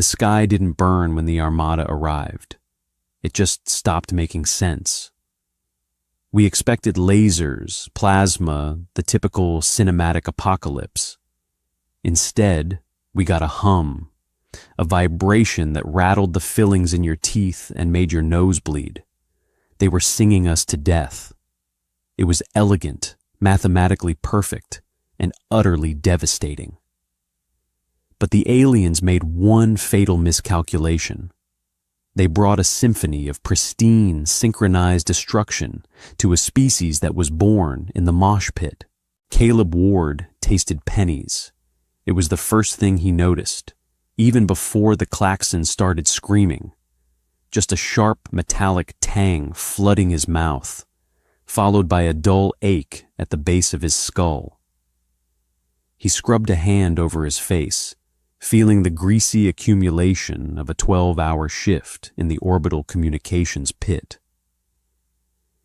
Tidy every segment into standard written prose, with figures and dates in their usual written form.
The sky didn't burn when the Armada arrived. It just stopped making sense. We expected lasers, plasma, the typical cinematic apocalypse. Instead, we got a hum, a vibration that rattled the fillings in your teeth and made your nose bleed. They were singing us to death. It was elegant, mathematically perfect, and utterly devastating. But the aliens made one fatal miscalculation. They brought a symphony of pristine, synchronized destruction to a species that was born in the mosh pit. Caleb Ward tasted pennies. It was the first thing he noticed, even before the klaxon started screaming. Just a sharp, metallic tang flooding his mouth, followed by a dull ache at the base of his skull. He scrubbed a hand over his face, feeling the greasy accumulation of a 12-hour shift in the orbital communications pit.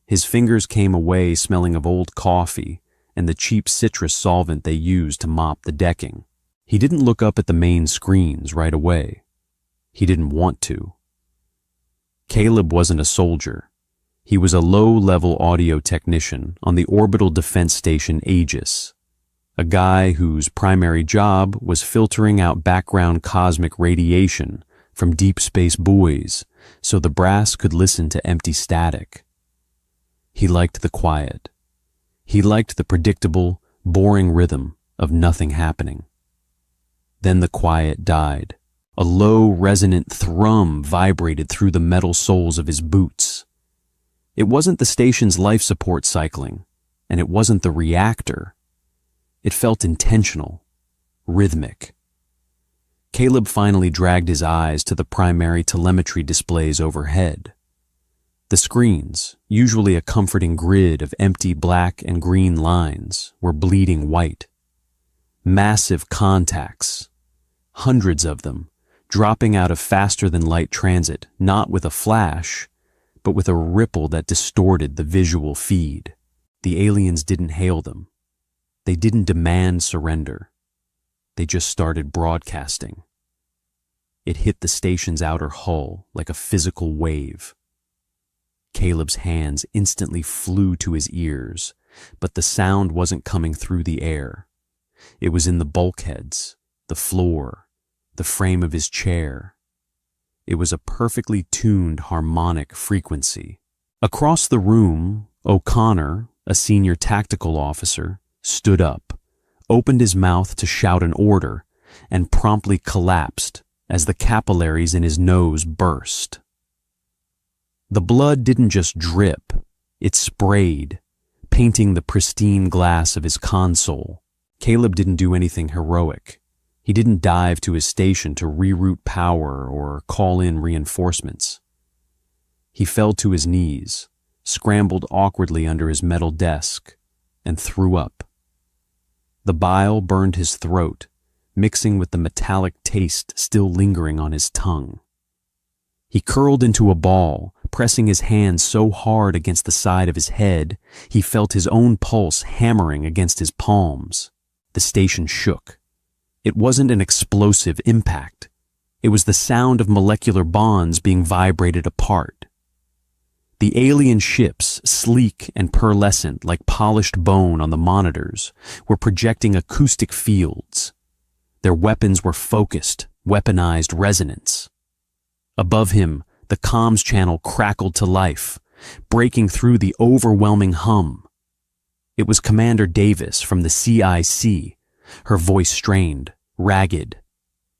His fingers came away smelling of old coffee and the cheap citrus solvent they used to mop the decking. He didn't look up at the main screens right away. He didn't want to. Caleb wasn't a soldier. He was a low-level audio technician on the orbital defense station Aegis, a guy whose primary job was filtering out background cosmic radiation from deep space buoys so the brass could listen to empty static. He liked the quiet. He liked the predictable, boring rhythm of nothing happening. Then the quiet died. A low, resonant thrum vibrated through the metal soles of his boots. It wasn't the station's life support cycling, and it wasn't the reactor. It felt intentional, rhythmic. Caleb finally dragged his eyes to the primary telemetry displays overhead. The screens, usually a comforting grid of empty black and green lines, were bleeding white. Massive contacts, hundreds of them, dropping out of faster-than-light transit, not with a flash, but with a ripple that distorted the visual feed. The aliens didn't hail them. They didn't demand surrender. They just started broadcasting. It hit the station's outer hull like a physical wave. Caleb's hands instantly flew to his ears, but the sound wasn't coming through the air. It was in the bulkheads, the floor, the frame of his chair. It was a perfectly tuned harmonic frequency. Across the room, O'Connor, a senior tactical officer, stood up, opened his mouth to shout an order, and promptly collapsed as the capillaries in his nose burst. The blood didn't just drip, it sprayed, painting the pristine glass of his console. Caleb didn't do anything heroic. He didn't dive to his station to reroute power or call in reinforcements. He fell to his knees, scrambled awkwardly under his metal desk, and threw up. The bile burned his throat, mixing with the metallic taste still lingering on his tongue. He curled into a ball, pressing his hands so hard against the side of his head, he felt his own pulse hammering against his palms. The station shook. It wasn't an explosive impact. It was the sound of molecular bonds being vibrated apart. The alien ships, sleek and pearlescent like polished bone on the monitors, were projecting acoustic fields. Their weapons were focused, weaponized resonance. Above him, the comms channel crackled to life, breaking through the overwhelming hum. It was Commander Davis from the CIC, her voice strained, ragged.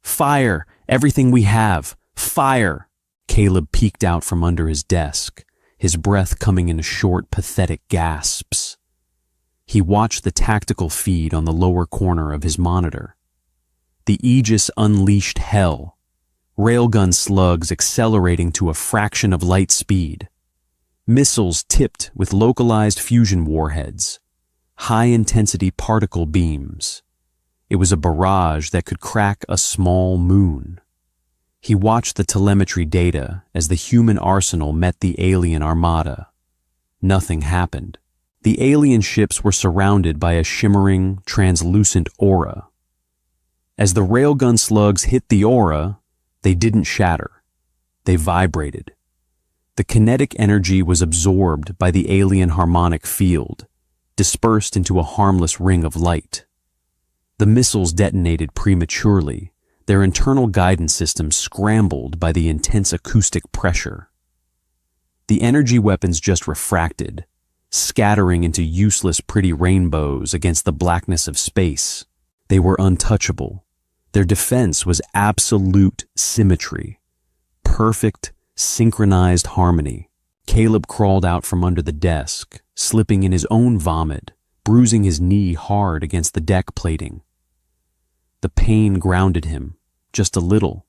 "Fire! Everything we have! Fire!" Caleb peeked out from under his desk, his breath coming in short, pathetic gasps. He watched the tactical feed on the lower corner of his monitor. The Aegis unleashed hell, railgun slugs accelerating to a fraction of light speed, missiles tipped with localized fusion warheads, high-intensity particle beams. It was a barrage that could crack a small moon. He watched the telemetry data as the human arsenal met the alien armada. Nothing happened. The alien ships were surrounded by a shimmering, translucent aura. As the railgun slugs hit the aura, they They didn't shatter. They vibrated. The kinetic energy was absorbed by the alien harmonic field, dispersed into a harmless ring of light. The missiles detonated prematurely, their internal guidance systems scrambled by the intense acoustic pressure. The energy weapons just refracted, scattering into useless pretty rainbows against the blackness of space. They were untouchable. Their defense was absolute symmetry, perfect, synchronized harmony. Caleb crawled out from under the desk, slipping in his own vomit, bruising his knee hard against the deck plating. The pain grounded him, just a little.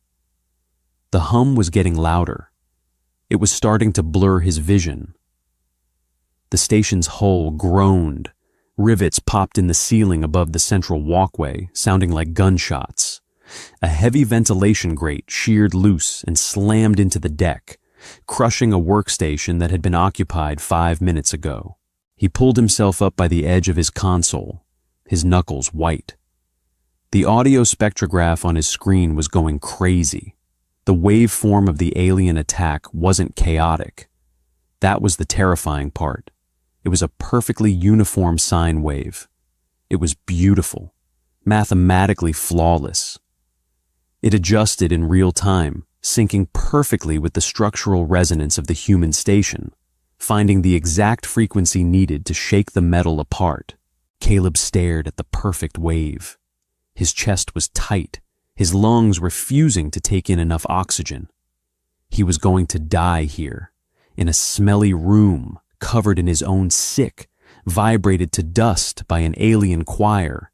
The hum was getting louder. It was starting to blur his vision. The station's hull groaned. Rivets popped in the ceiling above the central walkway, sounding like gunshots. A heavy ventilation grate sheared loose and slammed into the deck, crushing a workstation that had been occupied 5 minutes ago. He pulled himself up by the edge of his console, his knuckles white. The audio spectrograph on his screen was going crazy. The waveform of the alien attack wasn't chaotic. That was the terrifying part. It was a perfectly uniform sine wave. It was beautiful, mathematically flawless. It adjusted in real time, syncing perfectly with the structural resonance of the human station, finding the exact frequency needed to shake the metal apart. Caleb stared at the perfect wave. His chest was tight, his lungs refusing to take in enough oxygen. He was going to die here, in a smelly room, covered in his own sick, vibrated to dust by an alien choir.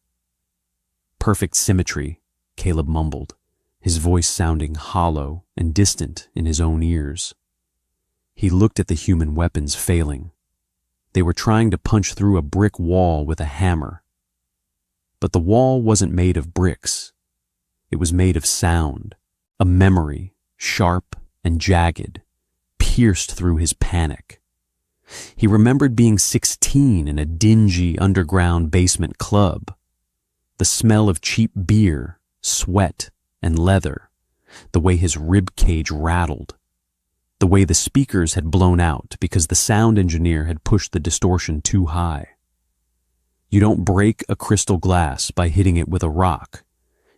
Perfect symmetry, Caleb mumbled, his voice sounding hollow and distant in his own ears. He looked at the human weapons failing. They were trying to punch through a brick wall with a hammer. But the wall wasn't made of bricks. It was made of sound, a memory, sharp and jagged, pierced through his panic. He remembered being 16 in a dingy underground basement club. The smell of cheap beer, sweat, and leather, the way his rib cage rattled, the way the speakers had blown out because the sound engineer had pushed the distortion too high. You don't break a crystal glass by hitting it with a rock.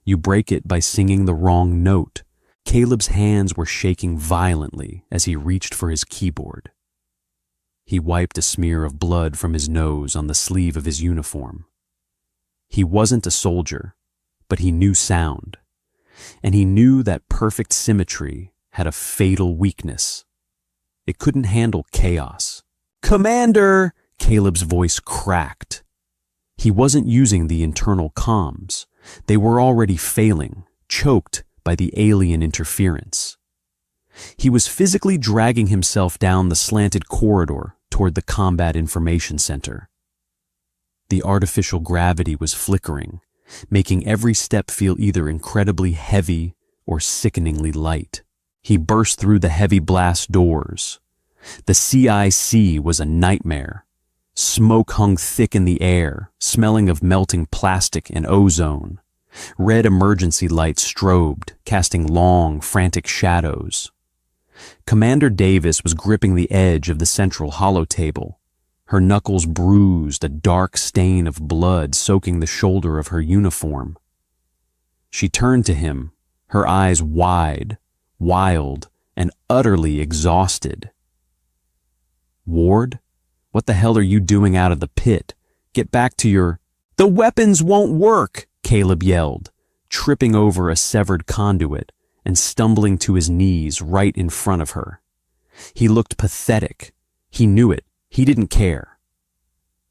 You break it by singing the wrong note. Caleb's hands were shaking violently as he reached for his keyboard. He wiped a smear of blood from his nose on the sleeve of his uniform. He wasn't a soldier, but he knew sound. And he knew that perfect symmetry had a fatal weakness. It couldn't handle chaos. "Commander!" Caleb's voice cracked. He wasn't using the internal comms. They were already failing, choked by the alien interference. He was physically dragging himself down the slanted corridor toward the Combat Information Center. The artificial gravity was flickering, making every step feel either incredibly heavy or sickeningly light. He burst through the heavy blast doors. The CIC was a nightmare. Smoke hung thick in the air, smelling of melting plastic and ozone. Red emergency lights strobed, casting long, frantic shadows. Commander Davis was gripping the edge of the central holotable. Her knuckles bruised, a dark stain of blood soaking the shoulder of her uniform. She turned to him, her eyes wide, wild, and utterly exhausted. "Ward, what the hell are you doing out of the pit? Get back to your—" "The weapons won't work!" Caleb yelled, tripping over a severed conduit and stumbling to his knees right in front of her. He looked pathetic. He knew it. He didn't care.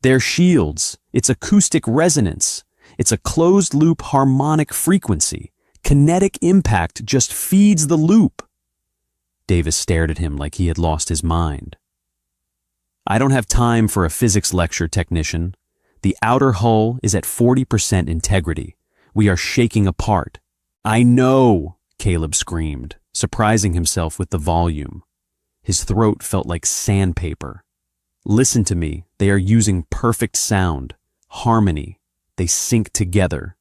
"They're shields. It's acoustic resonance. It's a closed-loop harmonic frequency. Kinetic impact just feeds the loop." Davis stared at him like he had lost his mind. "I don't have time for a physics lecture, technician. The outer hull is at 40% integrity. We are shaking apart." "I know," Caleb screamed, surprising himself with the volume. His throat felt like sandpaper. "Listen to me. They are using perfect sound, harmony. They sync together.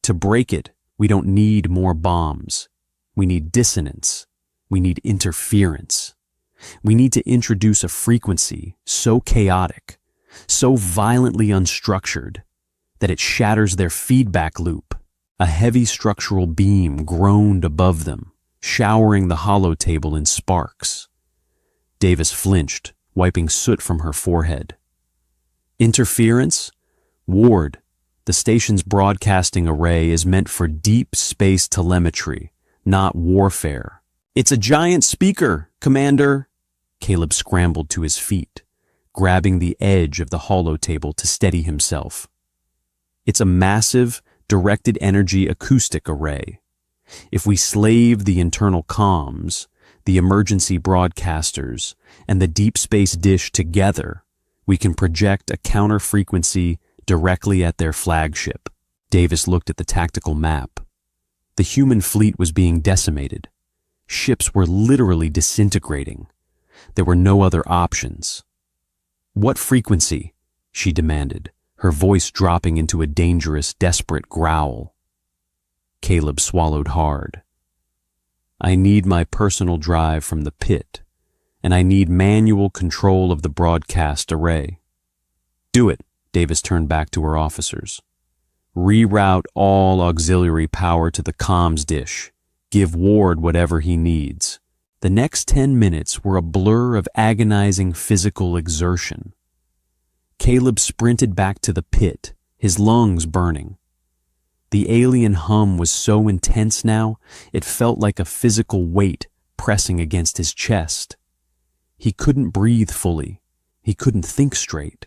To break it, we don't need more bombs. We need dissonance. We need interference. We need to introduce a frequency so chaotic, so violently unstructured, that it shatters their feedback loop. A heavy structural beam groaned above them, showering the hollow table in sparks. Davis flinched, wiping soot from her forehead. Interference? Ward, the station's broadcasting array is meant for deep space telemetry, not warfare. It's a giant speaker, Commander. Caleb scrambled to his feet, grabbing the edge of the hollow table to steady himself. It's a massive, directed energy acoustic array. If we slave the internal comms, the emergency broadcasters, and the deep space dish together, we can project a counter frequency directly at their flagship. Davis looked at the tactical map. The human fleet was being decimated. Ships were literally disintegrating. There were no other options. What frequency? She demanded, her voice dropping into a dangerous, desperate growl. Caleb swallowed hard. I need my personal drive from the pit, and I need manual control of the broadcast array. Do it, Davis turned back to her officers. Reroute all auxiliary power to the comms dish. Give Ward whatever he needs. The next 10 minutes were a blur of agonizing physical exertion. Caleb sprinted back to the pit, his lungs burning. The alien hum was so intense now, it felt like a physical weight pressing against his chest. He couldn't breathe fully. He couldn't think straight.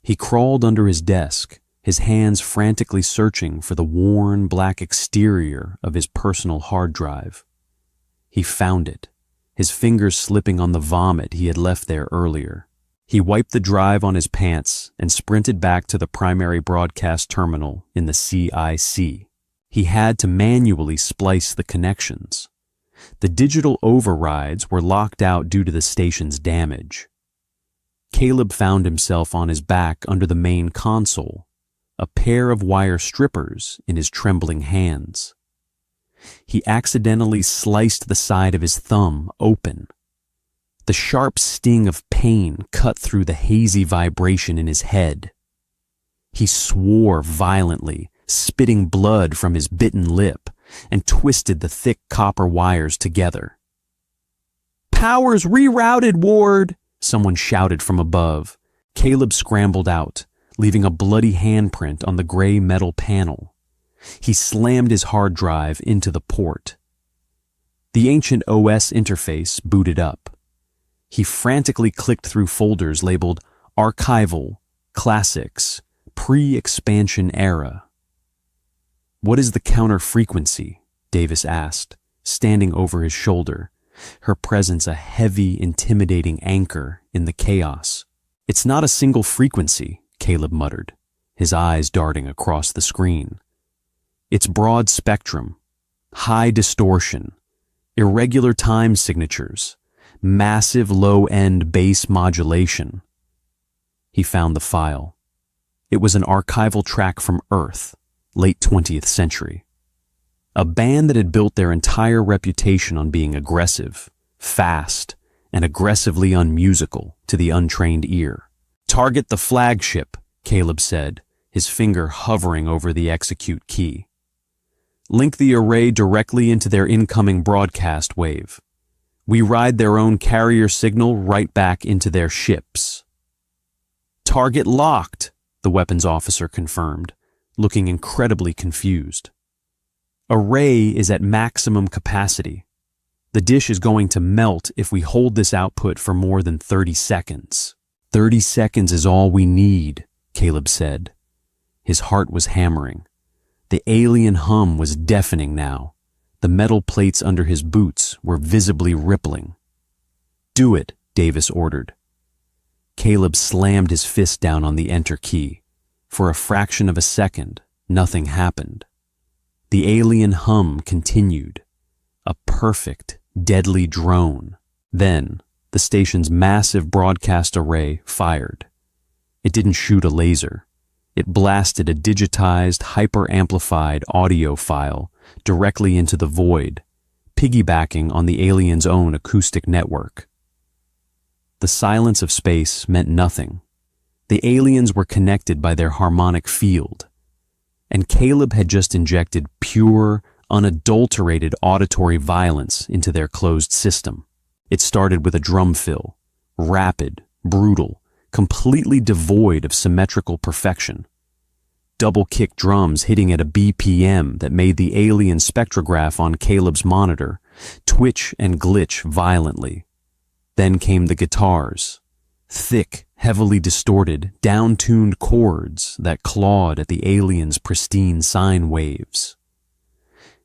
He crawled under his desk, his hands frantically searching for the worn black exterior of his personal hard drive. He found it, his fingers slipping on the vomit he had left there earlier. He wiped the drive on his pants and sprinted back to the primary broadcast terminal in the CIC. He had to manually splice the connections. The digital overrides were locked out due to the station's damage. Caleb found himself on his back under the main console, a pair of wire strippers in his trembling hands. He accidentally sliced the side of his thumb open. The sharp sting of pain cut through the hazy vibration in his head. He swore violently, spitting blood from his bitten lip, and twisted the thick copper wires together. "Power's rerouted, Ward!" someone shouted from above. Caleb scrambled out, leaving a bloody handprint on the gray metal panel. He slammed his hard drive into the port. The ancient OS interface booted up. He frantically clicked through folders labeled Archival, Classics, Pre-Expansion Era. "What is the counter frequency?" Davis asked, standing over his shoulder, her presence a heavy, intimidating anchor in the chaos. "It's not a single frequency," Caleb muttered, his eyes darting across the screen. "It's broad spectrum, high distortion, irregular time signatures, massive low-end bass modulation." He found the file. It was an archival track from Earth, late 20th century. A band that had built their entire reputation on being aggressive, fast, and aggressively unmusical to the untrained ear. "Target the flagship," Caleb said, his finger hovering over the execute key. "Link the array directly into their incoming broadcast wave. We ride their own carrier signal right back into their ships." "Target locked," the weapons officer confirmed, looking incredibly confused. "Array is at maximum capacity. The dish is going to melt if we hold this output for more than 30 seconds. 30 seconds is all we need," Caleb said. His heart was hammering. The alien hum was deafening now. The metal plates under his boots were visibly rippling. "Do it," Davis ordered. Caleb slammed his fist down on the enter key. For a fraction of a second, nothing happened. The alien hum continued, a perfect, deadly drone. Then, the station's massive broadcast array fired. It didn't shoot a laser. It blasted a digitized, hyper-amplified audio file directly into the void, piggybacking on the alien's own acoustic network. The silence of space meant nothing. The aliens were connected by their harmonic field, and Caleb had just injected pure, unadulterated auditory violence into their closed system. It started with a drum fill, rapid, brutal, completely devoid of symmetrical perfection. Double-kick drums hitting at a BPM that made the alien spectrograph on Caleb's monitor twitch and glitch violently. Then came the guitars, thick, heavily distorted, down-tuned chords that clawed at the alien's pristine sine waves.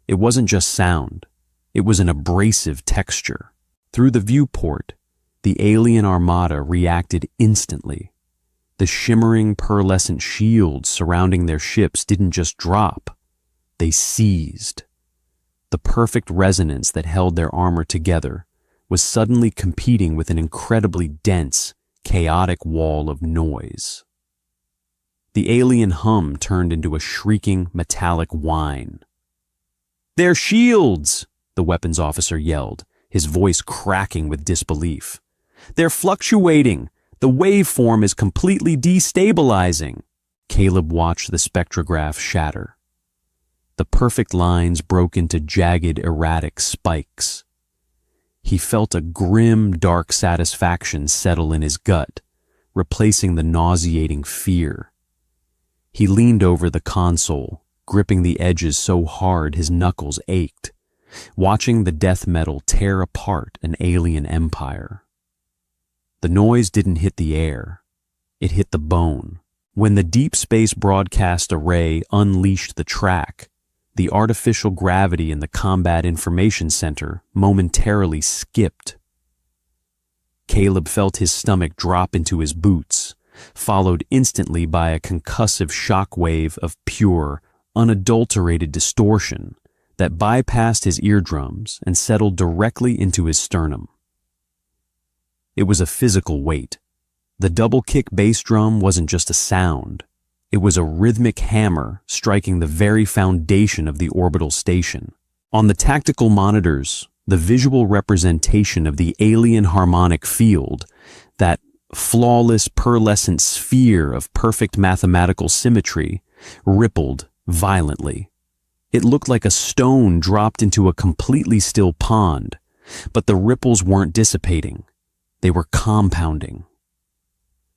It wasn't just sound, it was an abrasive texture. Through the viewport, the alien armada reacted instantly. The shimmering pearlescent shields surrounding their ships didn't just drop, they seized. The perfect resonance that held their armor together was suddenly competing with an incredibly dense, chaotic wall of noise. The alien hum turned into a shrieking, metallic whine. "They're shields!" the weapons officer yelled, his voice cracking with disbelief. "They're fluctuating! The waveform is completely destabilizing!" Caleb watched the spectrograph shatter. The perfect lines broke into jagged, erratic spikes. He felt a grim, dark satisfaction settle in his gut, replacing the nauseating fear. He leaned over the console, gripping the edges so hard his knuckles ached, watching the death metal tear apart an alien empire. The noise didn't hit the air, it hit the bone. When the deep space broadcast array unleashed the track, the artificial gravity in the Combat Information Center momentarily skipped. Caleb felt his stomach drop into his boots, followed instantly by a concussive shockwave of pure, unadulterated distortion that bypassed his eardrums and settled directly into his sternum. It was a physical weight. The double-kick bass drum wasn't just a sound. It was a rhythmic hammer striking the very foundation of the orbital station. On the tactical monitors, the visual representation of the alien harmonic field, that flawless pearlescent sphere of perfect mathematical symmetry, rippled violently. It looked like a stone dropped into a completely still pond, but the ripples weren't dissipating. They were compounding.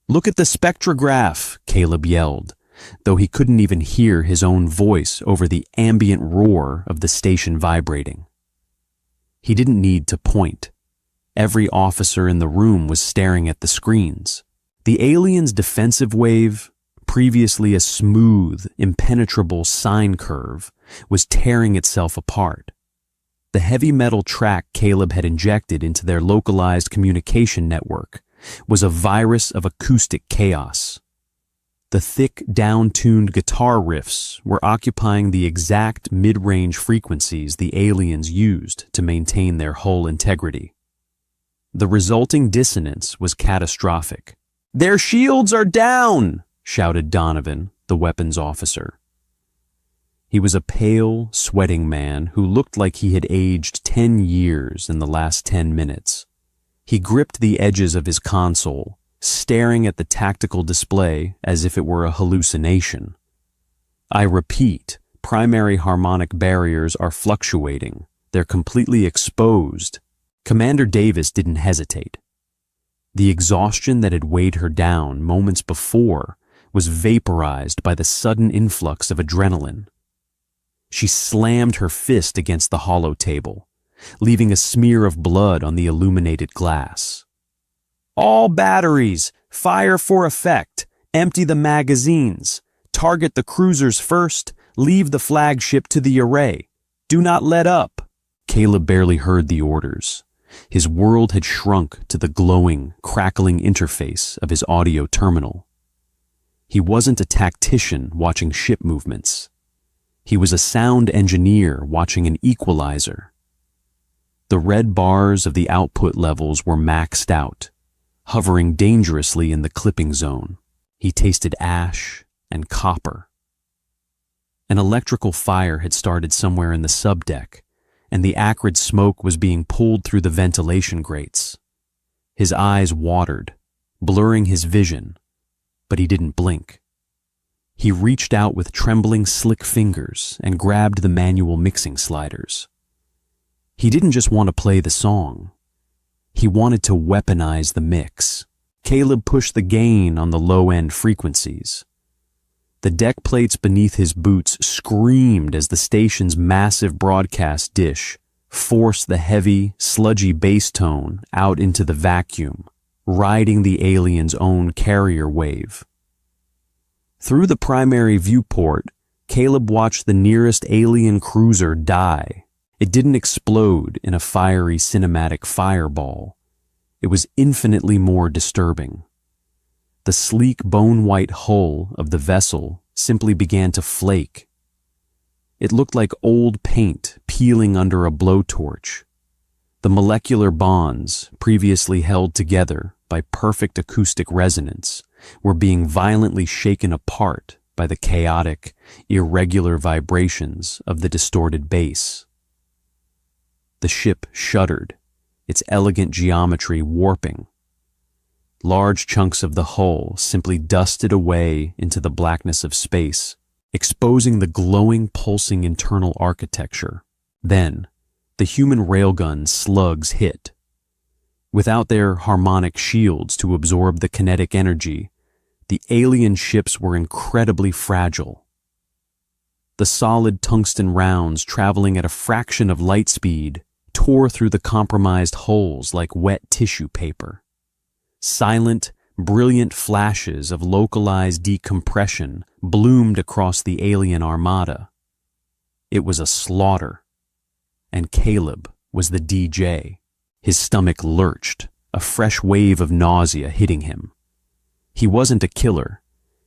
"Look at the spectrograph," Caleb yelled, though he couldn't even hear his own voice over the ambient roar of the station vibrating. He didn't need to point. Every officer in the room was staring at the screens. The alien's defensive wave, previously a smooth, impenetrable sine curve, was tearing itself apart. The heavy metal track Caleb had injected into their localized communication network was a virus of acoustic chaos. The thick, down-tuned guitar riffs were occupying the exact mid-range frequencies the aliens used to maintain their hull integrity. The resulting dissonance was catastrophic. "Their shields are down!" shouted Donovan, the weapons officer. He was a pale, sweating man who looked like he had aged 10 years in the last 10 minutes. He gripped the edges of his console, staring at the tactical display as if it were a hallucination. "I repeat, primary harmonic barriers are fluctuating. They're completely exposed." Commander Davis didn't hesitate. The exhaustion that had weighed her down moments before was vaporized by the sudden influx of adrenaline. She slammed her fist against the hollow table, leaving a smear of blood on the illuminated glass. "All batteries, fire for effect, empty the magazines, target the cruisers first, leave the flagship to the array. Do not let up." Caleb barely heard the orders. His world had shrunk to the glowing, crackling interface of his audio terminal. He wasn't a tactician watching ship movements. He was a sound engineer watching an equalizer. The red bars of the output levels were maxed out, hovering dangerously in the clipping zone. He tasted ash and copper. An electrical fire had started somewhere in the subdeck, and the acrid smoke was being pulled through the ventilation grates. His eyes watered, blurring his vision, but he didn't blink. He reached out with trembling, slick fingers and grabbed the manual mixing sliders. He didn't just want to play the song. He wanted to weaponize the mix. Caleb pushed the gain on the low-end frequencies. The deck plates beneath his boots screamed as the station's massive broadcast dish forced the heavy, sludgy bass tone out into the vacuum, riding the alien's own carrier wave. Through the primary viewport, Caleb watched the nearest alien cruiser die. It didn't explode in a fiery cinematic fireball. It was infinitely more disturbing. The sleek bone-white hull of the vessel simply began to flake. It looked like old paint peeling under a blowtorch. The molecular bonds, previously held together by perfect acoustic resonance, were being violently shaken apart by the chaotic, irregular vibrations of the distorted bass. The ship shuddered, its elegant geometry warping. Large chunks of the hull simply dusted away into the blackness of space, exposing the glowing, pulsing internal architecture. Then, the human railgun slugs hit. Without their harmonic shields to absorb the kinetic energy, the alien ships were incredibly fragile. The solid tungsten rounds, traveling at a fraction of light speed, tore through the compromised hulls like wet tissue paper. Silent, brilliant flashes of localized decompression bloomed across the alien armada. It was a slaughter, and Caleb was the DJ. His stomach lurched, a fresh wave of nausea hitting him. He wasn't a killer.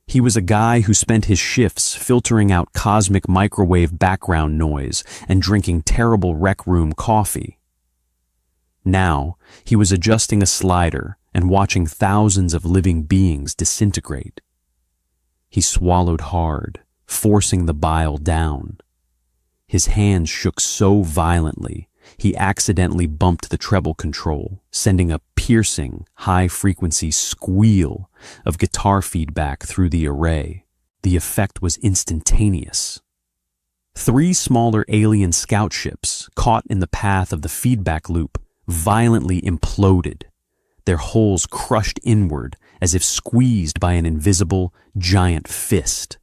He was a guy who spent his shifts filtering out cosmic microwave background noise and drinking terrible rec room coffee. Now, he was adjusting a slider and watching thousands of living beings disintegrate. He swallowed hard, forcing the bile down. His hands shook so violently, he accidentally bumped the treble control, sending a piercing, high-frequency squeal of guitar feedback through the array. The effect was instantaneous. 3 smaller alien scout ships, caught in the path of the feedback loop, violently imploded, their hulls crushed inward as if squeezed by an invisible, giant fist.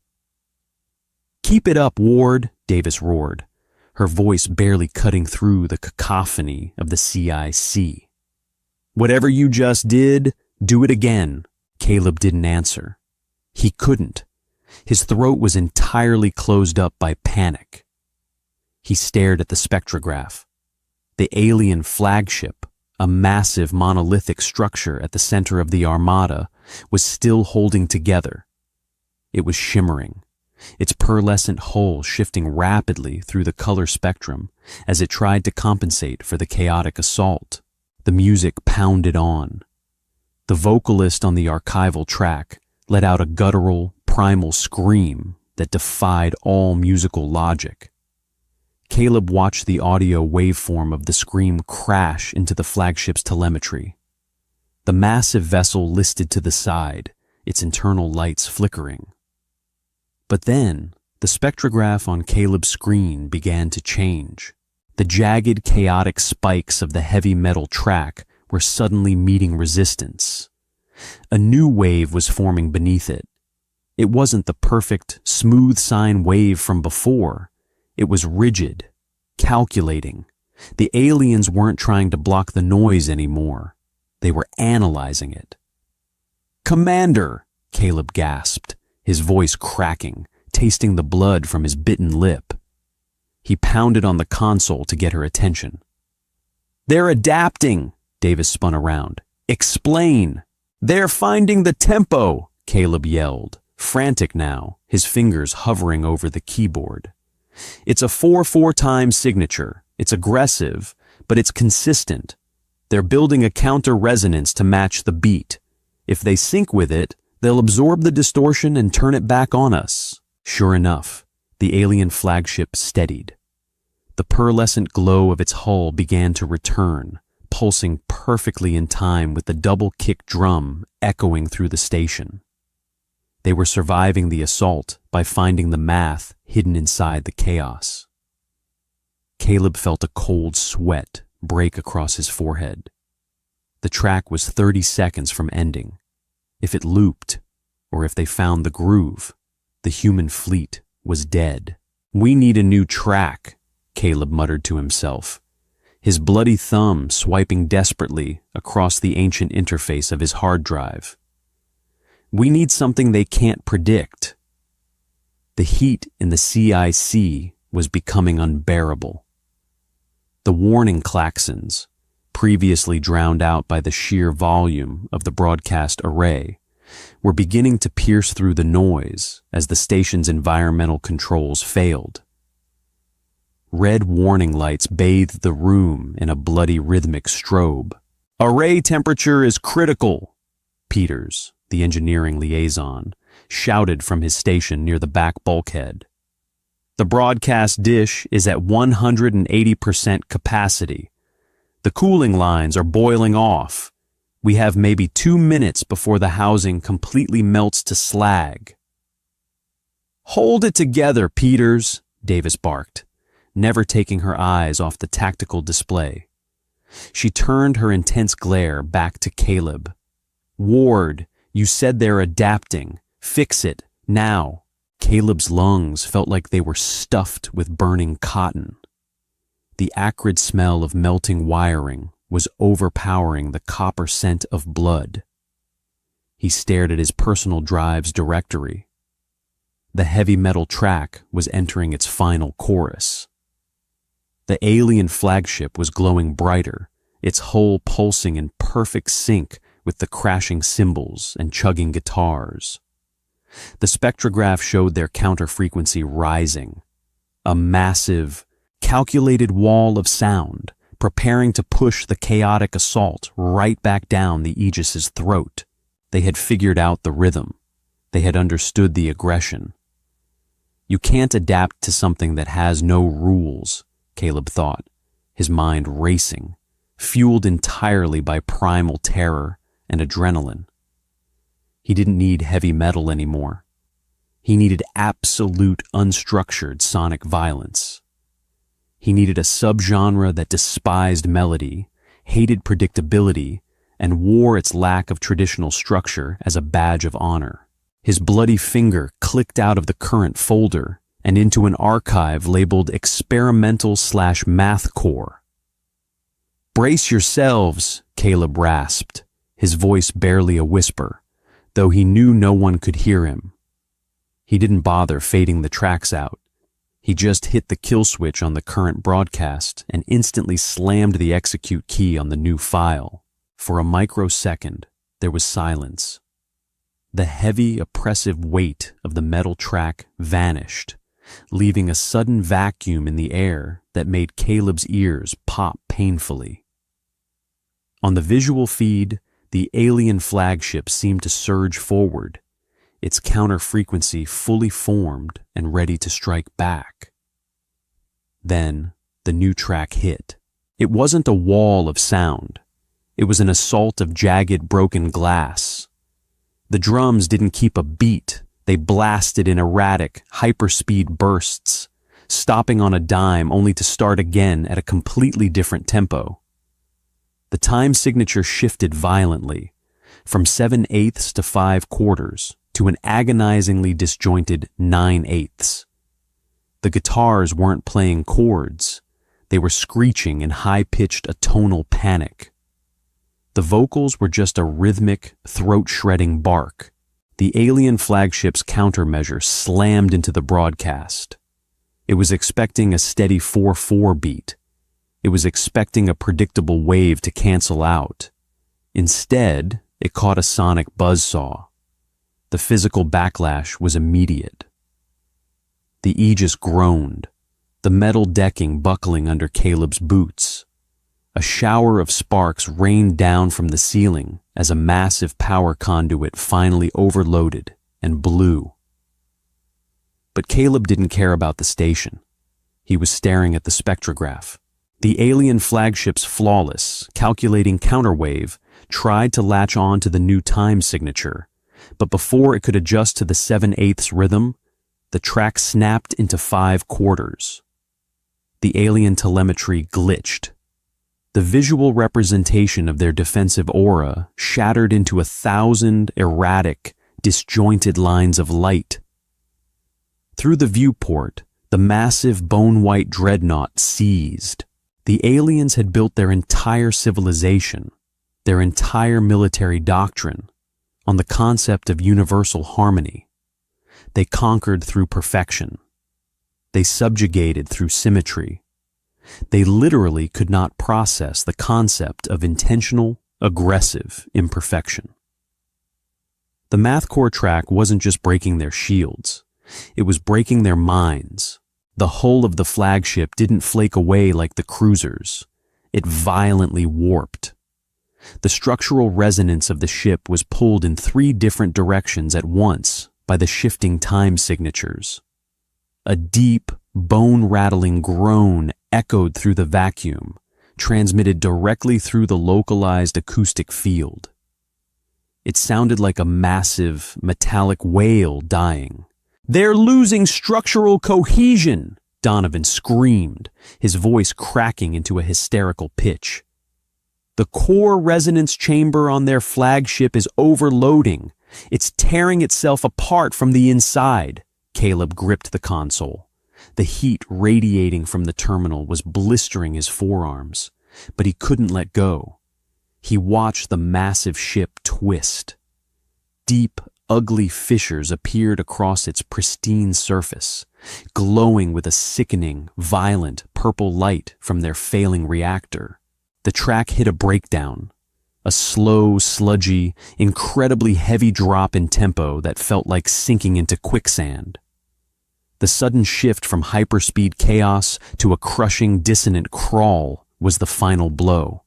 "Keep it up, Ward," Davis roared, her voice barely cutting through the cacophony of the CIC. "Whatever you just did, do it again." Caleb didn't answer. He couldn't. His throat was entirely closed up by panic. He stared at the spectrograph. The alien flagship, a massive monolithic structure at the center of the Armada, was still holding together. It was shimmering, its pearlescent hull shifting rapidly through the color spectrum as it tried to compensate for the chaotic assault. The music pounded on. The vocalist on the archival track let out a guttural, primal scream that defied all musical logic. Caleb watched the audio waveform of the scream crash into the flagship's telemetry. The massive vessel listed to the side, its internal lights flickering. But then, the spectrograph on Caleb's screen began to change. The jagged, chaotic spikes of the heavy metal track were suddenly meeting resistance. A new wave was forming beneath it. It wasn't the perfect, smooth sine wave from before. It was rigid, calculating. The aliens weren't trying to block the noise anymore. They were analyzing it. "Commander!" Caleb gasped, his voice cracking, tasting the blood from his bitten lip. He pounded on the console to get her attention. "They're adapting!" Davis spun around. "Explain!" "They're finding the tempo!" Caleb yelled, frantic now, his fingers hovering over the keyboard. "It's a 4/4 time signature. It's aggressive, but it's consistent. They're building a counter-resonance to match the beat. If they sync with it, they'll absorb the distortion and turn it back on us." Sure enough, the alien flagship steadied. The pearlescent glow of its hull began to return, pulsing perfectly in time with the double-kick drum echoing through the station. They were surviving the assault by finding the math hidden inside the chaos. Caleb felt a cold sweat break across his forehead. The track was 30 seconds from ending. If it looped, or if they found the groove, the human fleet was dead. "We need a new track," Caleb muttered to himself, his bloody thumb swiping desperately across the ancient interface of his hard drive. "We need something they can't predict." The heat in the CIC was becoming unbearable. The warning klaxons, previously drowned out by the sheer volume of the broadcast array, were beginning to pierce through the noise as the station's environmental controls failed. Red warning lights bathed the room in a bloody rhythmic strobe. "Array temperature is critical," Peters, the engineering liaison, shouted from his station near the back bulkhead. "The broadcast dish is at 180% capacity. The cooling lines are boiling off. We have maybe 2 minutes before the housing completely melts to slag." "Hold it together, Peters," Davis barked, never taking her eyes off the tactical display. She turned her intense glare back to Caleb. "Ward, you said they're adapting. Fix it, now." Caleb's lungs felt like they were stuffed with burning cotton. The acrid smell of melting wiring was overpowering the copper scent of blood. He stared at his personal drive's directory. The heavy metal track was entering its final chorus. The alien flagship was glowing brighter, its hull pulsing in perfect sync with the crashing cymbals and chugging guitars. The spectrograph showed their counter-frequency rising, a massive, calculated wall of sound, preparing to push the chaotic assault right back down the Aegis's throat. They had figured out the rhythm. They had understood the aggression. You can't adapt to something that has no rules, Caleb thought, his mind racing, fueled entirely by primal terror and adrenaline. He didn't need heavy metal anymore. He needed absolute unstructured sonic violence. He needed a subgenre that despised melody, hated predictability, and wore its lack of traditional structure as a badge of honor. His bloody finger clicked out of the current folder and into an archive labeled experimental/mathcore. "Brace yourselves," Caleb rasped, his voice barely a whisper, though he knew no one could hear him. He didn't bother fading the tracks out. He just hit the kill switch on the current broadcast and instantly slammed the execute key on the new file. For a microsecond, there was silence. The heavy, oppressive weight of the metal track vanished, leaving a sudden vacuum in the air that made Caleb's ears pop painfully. On the visual feed, the alien flagship seemed to surge forward, its counter-frequency fully formed and ready to strike back. Then, the new track hit. It wasn't a wall of sound. It was an assault of jagged, broken glass. The drums didn't keep a beat. They blasted in erratic, hyperspeed bursts, stopping on a dime only to start again at a completely different tempo. The time signature shifted violently, from 7/8 to 5/4 to an agonizingly disjointed 9/8. The guitars weren't playing chords. They were screeching in high-pitched atonal panic. The vocals were just a rhythmic, throat-shredding bark. The alien flagship's countermeasure slammed into the broadcast. It was expecting a steady 4/4 beat. It was expecting a predictable wave to cancel out. Instead, it caught a sonic buzzsaw. The physical backlash was immediate. The Aegis groaned, the metal decking buckling under Caleb's boots. A shower of sparks rained down from the ceiling as a massive power conduit finally overloaded and blew. But Caleb didn't care about the station. He was staring at the spectrograph. The alien flagship's flawless, calculating counterwave tried to latch on to the new time signature, but before it could adjust to the 7/8 rhythm, the track snapped into 5 quarters. The alien telemetry glitched. The visual representation of their defensive aura shattered into 1,000 erratic, disjointed lines of light. Through the viewport, the massive bone-white dreadnought seized. The aliens had built their entire civilization, their entire military doctrine, on the concept of universal harmony. They conquered through perfection. They subjugated through symmetry. They literally could not process the concept of intentional, aggressive imperfection. The Math Core track wasn't just breaking their shields. It was breaking their minds. The hull of the flagship didn't flake away like the cruisers. It violently warped. The structural resonance of the ship was pulled in 3 different directions at once by the shifting time signatures. A deep, bone-rattling groan echoed through the vacuum, transmitted directly through the localized acoustic field. It sounded like a massive, metallic wail dying. "They're losing structural cohesion!" Donovan screamed, his voice cracking into a hysterical pitch. "The core resonance chamber on their flagship is overloading. It's tearing itself apart from the inside." Caleb gripped the console. The heat radiating from the terminal was blistering his forearms, but he couldn't let go. He watched the massive ship twist. Deep, ugly fissures appeared across its pristine surface, glowing with a sickening, violent purple light from their failing reactor. The track hit a breakdown, a slow, sludgy, incredibly heavy drop in tempo that felt like sinking into quicksand. The sudden shift from hyperspeed chaos to a crushing, dissonant crawl was the final blow.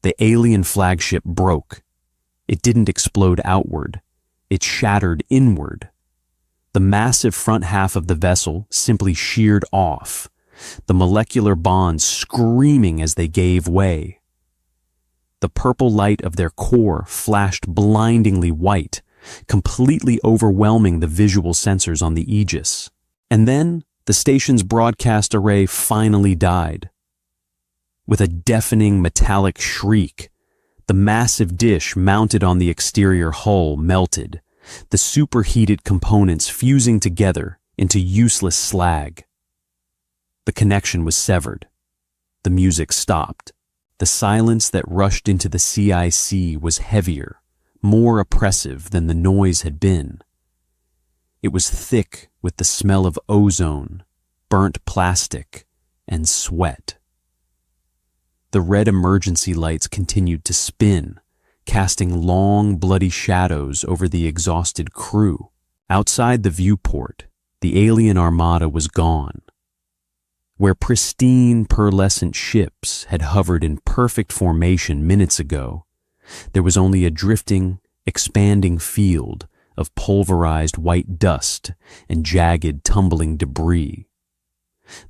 The alien flagship broke. It didn't explode outward. It shattered inward. The massive front half of the vessel simply sheared off, the molecular bonds screaming as they gave way. The purple light of their core flashed blindingly white, completely overwhelming the visual sensors on the Aegis. And then the station's broadcast array finally died. With a deafening metallic shriek, the massive dish mounted on the exterior hull melted, the superheated components fusing together into useless slag. The connection was severed. The music stopped. The silence that rushed into the CIC was heavier, more oppressive than the noise had been. It was thick with the smell of ozone, burnt plastic, and sweat. The red emergency lights continued to spin, casting long, bloody shadows over the exhausted crew. Outside the viewport, the alien armada was gone. Where pristine, pearlescent ships had hovered in perfect formation minutes ago, there was only a drifting, expanding field of pulverized white dust and jagged, tumbling debris.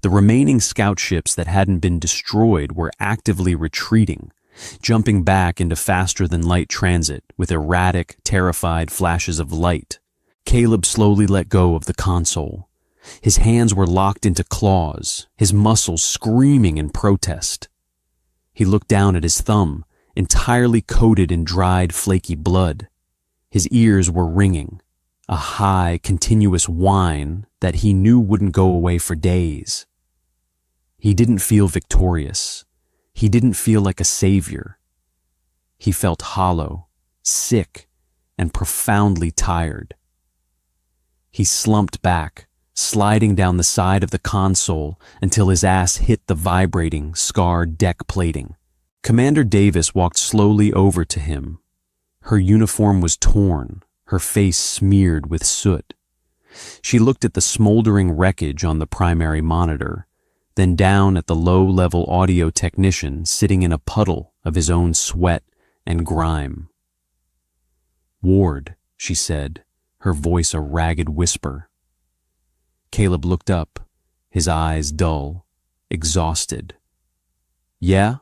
The remaining scout ships that hadn't been destroyed were actively retreating, jumping back into faster-than-light transit with erratic, terrified flashes of light. Caleb slowly let go of the console. His hands were locked into claws, his muscles screaming in protest. He looked down at his thumb, entirely coated in dried, flaky blood. His ears were ringing, a high, continuous whine that he knew wouldn't go away for days. He didn't feel victorious. He didn't feel like a savior. He felt hollow, sick, and profoundly tired. He slumped back, sliding down the side of the console until his ass hit the vibrating, scarred deck plating. Commander Davis walked slowly over to him. Her uniform was torn, her face smeared with soot. She looked at the smoldering wreckage on the primary monitor, then down at the low-level audio technician sitting in a puddle of his own sweat and grime. "Ward," she said, her voice a ragged whisper. Caleb looked up, his eyes dull, exhausted. "Yeah?"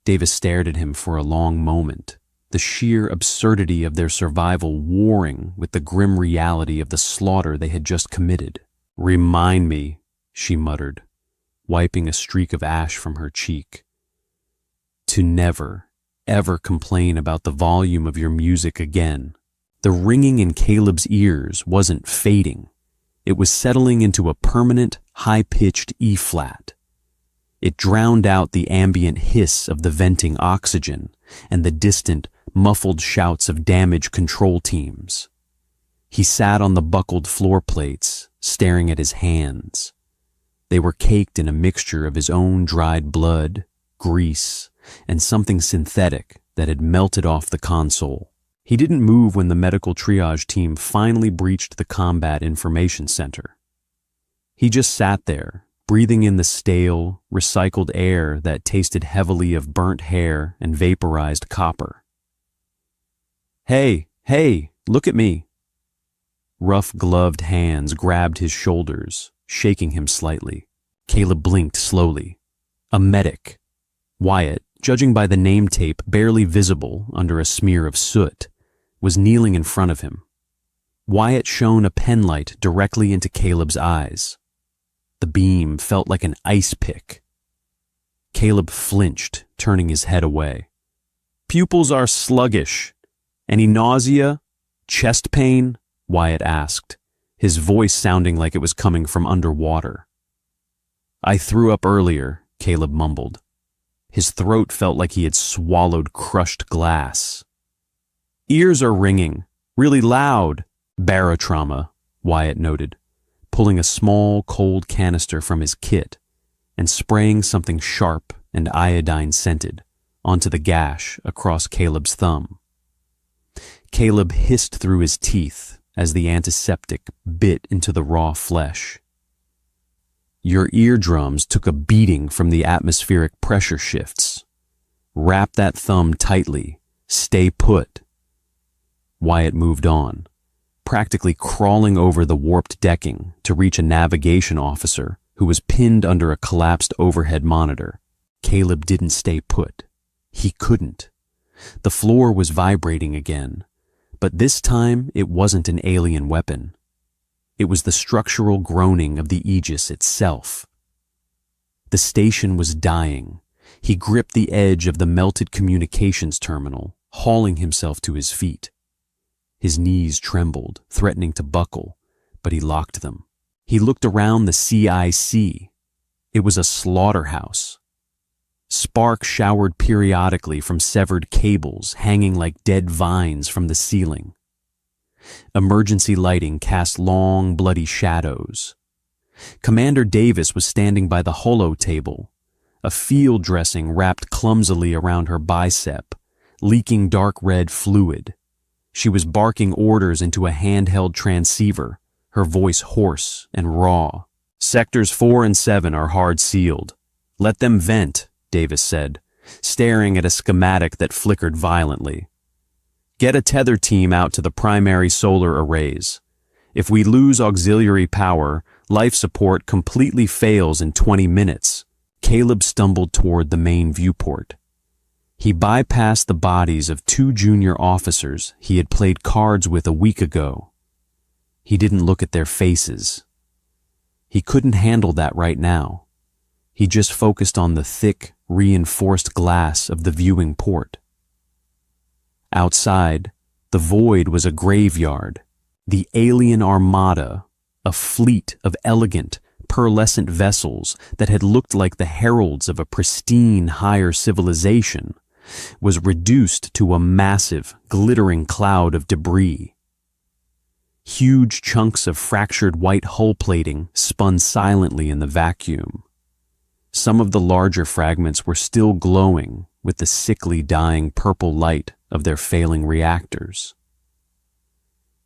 Davis stared at him for a long moment, the sheer absurdity of their survival warring with the grim reality of the slaughter they had just committed. "Remind me," she muttered, wiping a streak of ash from her cheek, "to never, ever complain about the volume of your music again." The ringing in Caleb's ears wasn't fading. It was settling into a permanent, high-pitched E-flat. It drowned out the ambient hiss of the venting oxygen and the distant, muffled shouts of damage control teams. He sat on the buckled floor plates, staring at his hands. They were caked in a mixture of his own dried blood, grease, and something synthetic that had melted off the console. He didn't move when the medical triage team finally breached the combat information center. He just sat there, breathing in the stale, recycled air that tasted heavily of burnt hair and vaporized copper. Hey, look at me." Rough, gloved hands grabbed his shoulders, shaking him slightly. Caleb blinked slowly. A medic. Wyatt, judging by the name tape barely visible under a smear of soot, was kneeling in front of him. Wyatt shone a penlight directly into Caleb's eyes. The beam felt like an ice pick. Caleb flinched, turning his head away. "Pupils are sluggish. Any nausea? Chest pain?" Wyatt asked, his voice sounding like it was coming from underwater. "I threw up earlier," Caleb mumbled. His throat felt like he had swallowed crushed glass. "Ears are ringing, really loud." "Barotrauma," Wyatt noted, pulling a small, cold canister from his kit and spraying something sharp and iodine-scented onto the gash across Caleb's thumb. Caleb hissed through his teeth as the antiseptic bit into the raw flesh. "Your eardrums took a beating from the atmospheric pressure shifts. Wrap that thumb tightly. Stay put." Wyatt moved on, practically crawling over the warped decking to reach a navigation officer who was pinned under a collapsed overhead monitor. Caleb didn't stay put. He couldn't. The floor was vibrating again, but this time it wasn't an alien weapon. It was the structural groaning of the Aegis itself. The station was dying. He gripped the edge of the melted communications terminal, hauling himself to his feet. His knees trembled, threatening to buckle, but he locked them. He looked around the CIC. It was a slaughterhouse. Sparks showered periodically from severed cables hanging like dead vines from the ceiling. Emergency lighting cast long, bloody shadows. Commander Davis was standing by the holo table, a field dressing wrapped clumsily around her bicep, leaking dark red fluid. She was barking orders into a handheld transceiver, her voice hoarse and raw. "Sectors 4 and 7 are hard sealed. Let them vent," Davis said, staring at a schematic that flickered violently. "Get a tether team out to the primary solar arrays. If we lose auxiliary power, life support completely fails in 20 minutes. Caleb stumbled toward the main viewport. He bypassed the bodies of 2 junior officers he had played cards with a week ago. He didn't look at their faces. He couldn't handle that right now. He just focused on the thick, reinforced glass of the viewing port. Outside, the void was a graveyard, the alien Armada, a fleet of elegant, pearlescent vessels that had looked like the heralds of a pristine higher civilization, was reduced to a massive, glittering cloud of debris. Huge chunks of fractured white hull plating spun silently in the vacuum. Some of the larger fragments were still glowing with the sickly dying purple light of their failing reactors.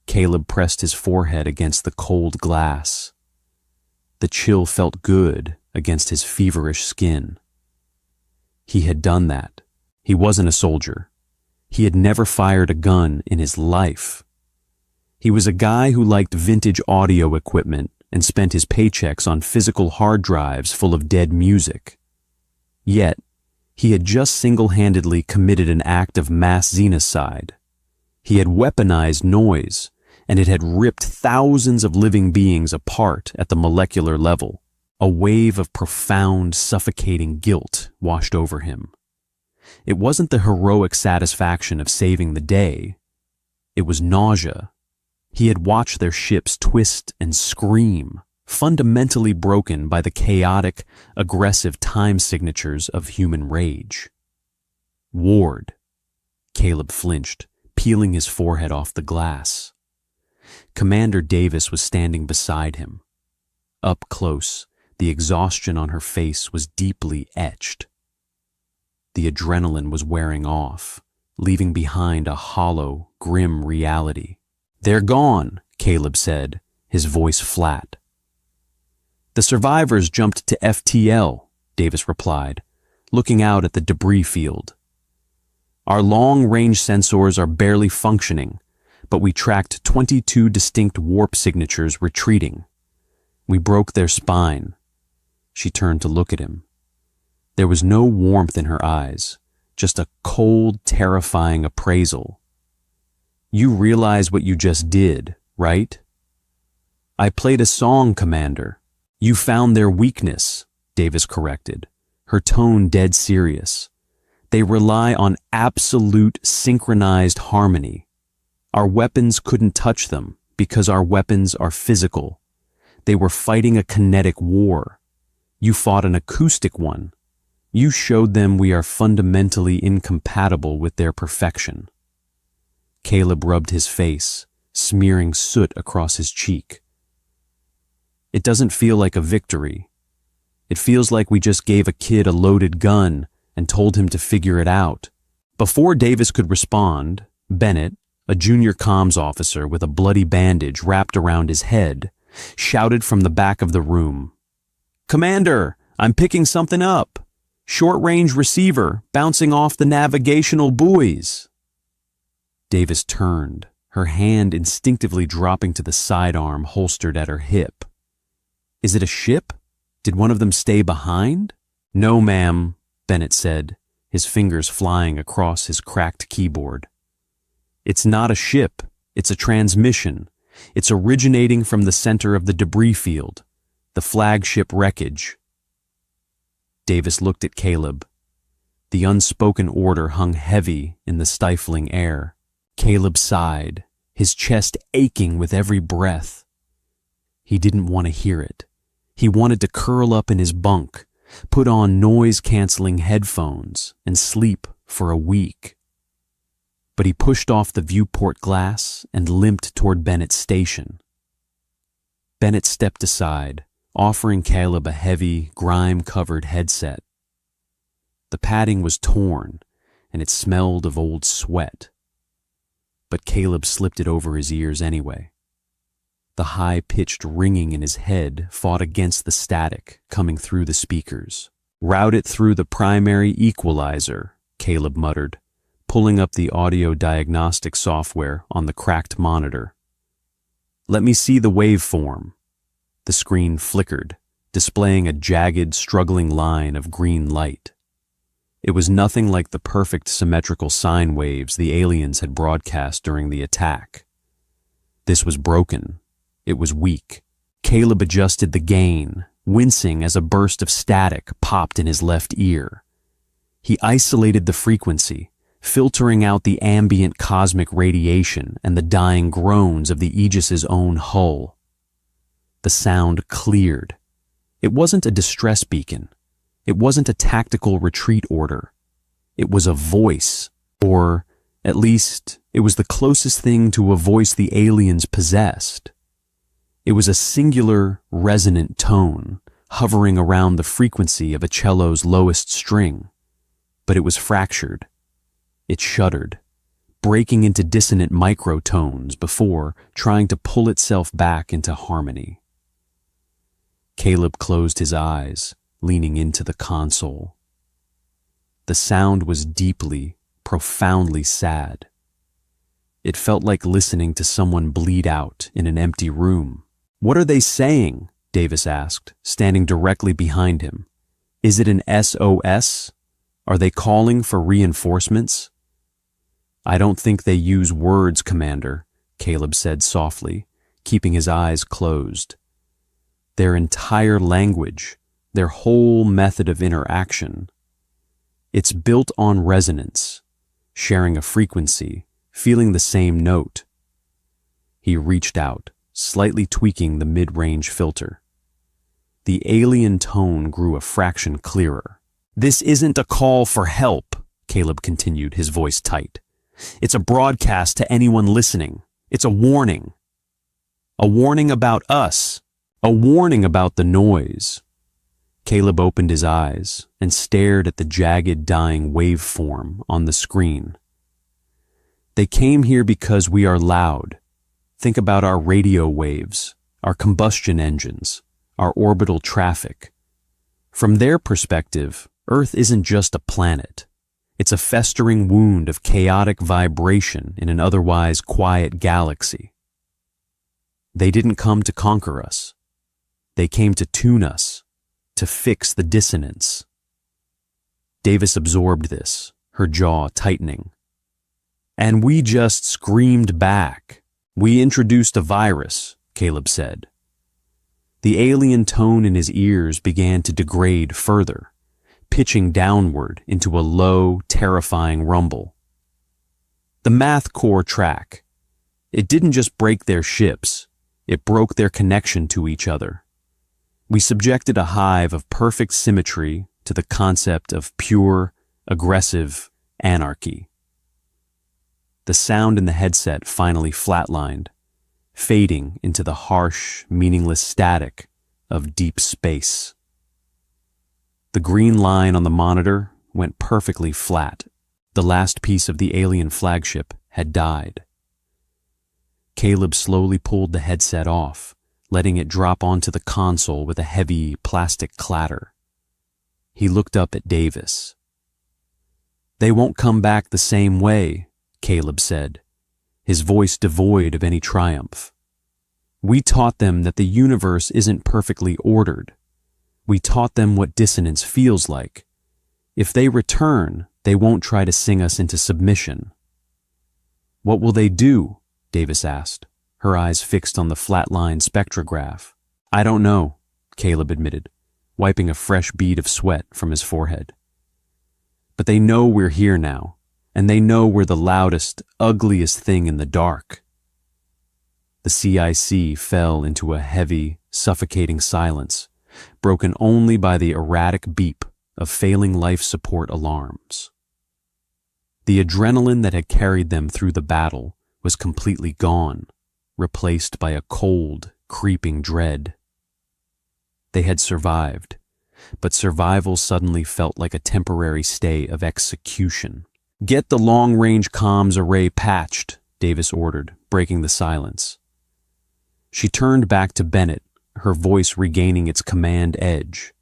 Caleb pressed his forehead against the cold glass. The chill felt good against his feverish skin. He had done that. He wasn't a soldier. He had never fired a gun in his life. He was a guy who liked vintage audio equipment and spent his paychecks on physical hard drives full of dead music. Yet, he had just single-handedly committed an act of mass xenocide. He had weaponized noise, and it had ripped thousands of living beings apart at the molecular level. A wave of profound, suffocating guilt washed over him. It wasn't the heroic satisfaction of saving the day. It was nausea. He had watched their ships twist and scream, fundamentally broken by the chaotic, aggressive time signatures of human rage. Ward. Caleb flinched, peeling his forehead off the glass. Commander Davis was standing beside him. Up close, the exhaustion on her face was deeply etched. The adrenaline was wearing off, leaving behind a hollow, grim reality. "They're gone," Caleb said, his voice flat. "The survivors jumped to FTL," Davis replied, looking out at the debris field. "Our long-range sensors are barely functioning, but we tracked 22 distinct warp signatures retreating. We broke their spine." She turned to look at him. There was no warmth in her eyes, just a cold, terrifying appraisal. "You realize what you just did, right?" "I played a song, Commander." "You found their weakness," Davis corrected, her tone dead serious. "They rely on absolute synchronized harmony. Our weapons couldn't touch them because our weapons are physical. They were fighting a kinetic war. You fought an acoustic one. You showed them we are fundamentally incompatible with their perfection." Caleb rubbed his face, smearing soot across his cheek. "It doesn't feel like a victory. It feels like we just gave a kid a loaded gun and told him to figure it out." Before Davis could respond, Bennett, a junior comms officer with a bloody bandage wrapped around his head, shouted from the back of the room, "Commander, I'm picking something up. Short-range receiver bouncing off the navigational buoys." Davis turned, her hand instinctively dropping to the sidearm holstered at her hip. "Is it a ship? Did one of them stay behind?" "No, ma'am," Bennett said, his fingers flying across his cracked keyboard. "It's not a ship. It's a transmission. It's originating from the center of the debris field, the flagship wreckage." Davis looked at Caleb. The unspoken order hung heavy in the stifling air. Caleb sighed, his chest aching with every breath. He didn't want to hear it. He wanted to curl up in his bunk, put on noise-canceling headphones, and sleep for a week. But he pushed off the viewport glass and limped toward Bennett's station. Bennett stepped aside, offering Caleb a heavy, grime-covered headset. The padding was torn, and it smelled of old sweat. But Caleb slipped it over his ears anyway. The high-pitched ringing in his head fought against the static coming through the speakers. "Route it through the primary equalizer," Caleb muttered, pulling up the audio diagnostic software on the cracked monitor. "Let me see the waveform." The screen flickered, displaying a jagged, struggling line of green light. It was nothing like the perfect symmetrical sine waves the aliens had broadcast during the attack. This was broken. It was weak. Caleb adjusted the gain, wincing as a burst of static popped in his left ear. He isolated the frequency, filtering out the ambient cosmic radiation and the dying groans of the Aegis's own hull. The sound cleared. It wasn't a distress beacon. It wasn't a tactical retreat order. It was a voice, or at least it was the closest thing to a voice the aliens possessed. It was a singular, resonant tone, hovering around the frequency of a cello's lowest string. But it was fractured. It shuddered, breaking into dissonant microtones before trying to pull itself back into harmony. Caleb closed his eyes, leaning into the console. The sound was deeply, profoundly sad. It felt like listening to someone bleed out in an empty room. What are they saying? Davis asked, standing directly behind him. Is it an SOS? Are they calling for reinforcements? I don't think they use words, Commander, Caleb said softly, keeping his eyes closed. Their entire language, their whole method of interaction. It's built on resonance, sharing a frequency, feeling the same note. He reached out, slightly tweaking the mid-range filter. The alien tone grew a fraction clearer. This isn't a call for help, Caleb continued, his voice tight. It's a broadcast to anyone listening. It's a warning. A warning about us. A warning about the noise. Caleb opened his eyes and stared at the jagged dying waveform on the screen. They came here because we are loud. Think about our radio waves, our combustion engines, our orbital traffic. From their perspective, Earth isn't just a planet. It's a festering wound of chaotic vibration in an otherwise quiet galaxy. They didn't come to conquer us. They came to tune us, to fix the dissonance. Davis absorbed this, her jaw tightening. And we just screamed back. We introduced a virus, Caleb said. The alien tone in his ears began to degrade further, pitching downward into a low, terrifying rumble. The math core track. It didn't just break their ships, it broke their connection to each other. We subjected a hive of perfect symmetry to the concept of pure, aggressive anarchy. The sound in the headset finally flatlined, fading into the harsh, meaningless static of deep space. The green line on the monitor went perfectly flat. The last piece of the alien flagship had died. Caleb slowly pulled the headset off, letting it drop onto the console with a heavy plastic clatter. He looked up at Davis. They won't come back the same way, Caleb said, his voice devoid of any triumph. We taught them that the universe isn't perfectly ordered. We taught them what dissonance feels like. If they return, they won't try to sing us into submission. What will they do? Davis asked, her eyes fixed on the flatline spectrograph. I don't know, Caleb admitted, wiping a fresh bead of sweat from his forehead. But they know we're here now, and they know we're the loudest, ugliest thing in the dark. The CIC fell into a heavy, suffocating silence, broken only by the erratic beep of failing life support alarms. The adrenaline that had carried them through the battle was completely gone, replaced by a cold, creeping dread. They had survived, but survival suddenly felt like a temporary stay of execution. Get the long-range comms array patched, Davis ordered, breaking the silence. She turned back to Bennett, her voice regaining its command edge.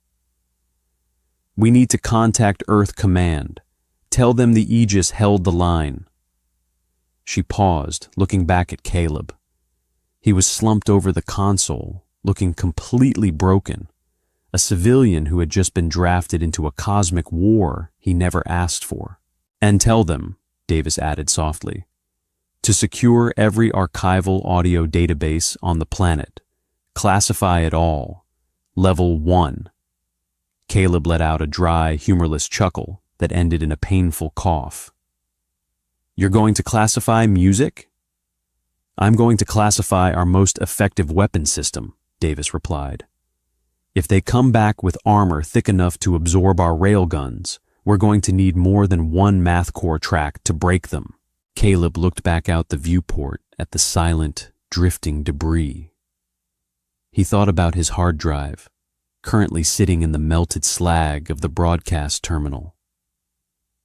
We need to contact Earth Command. Tell them the Aegis held the line. She paused, looking back at Caleb. He was slumped over the console, looking completely broken, a civilian who had just been drafted into a cosmic war he never asked for. And tell them, Davis added softly, to secure every archival audio database on the planet. Classify it all. Level 1. Caleb let out a dry, humorless chuckle that ended in a painful cough. You're going to classify music? I'm going to classify our most effective weapon system, Davis replied. If they come back with armor thick enough to absorb our railguns, we're going to need more than one math core track to break them. Caleb looked back out the viewport at the silent, drifting debris. He thought about his hard drive, currently sitting in the melted slag of the broadcast terminal.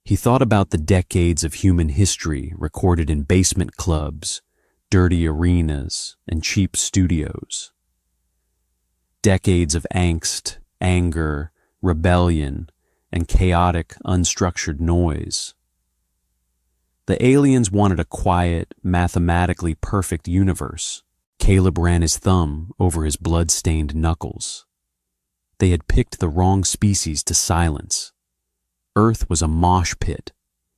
He thought about the decades of human history recorded in basement clubs, dirty arenas, and cheap studios. Decades of angst, anger, rebellion, and chaotic, unstructured noise. The aliens wanted a quiet, mathematically perfect universe, Caleb ran his thumb over his blood-stained knuckles. They had picked the wrong species to silence. Earth was a mosh pit,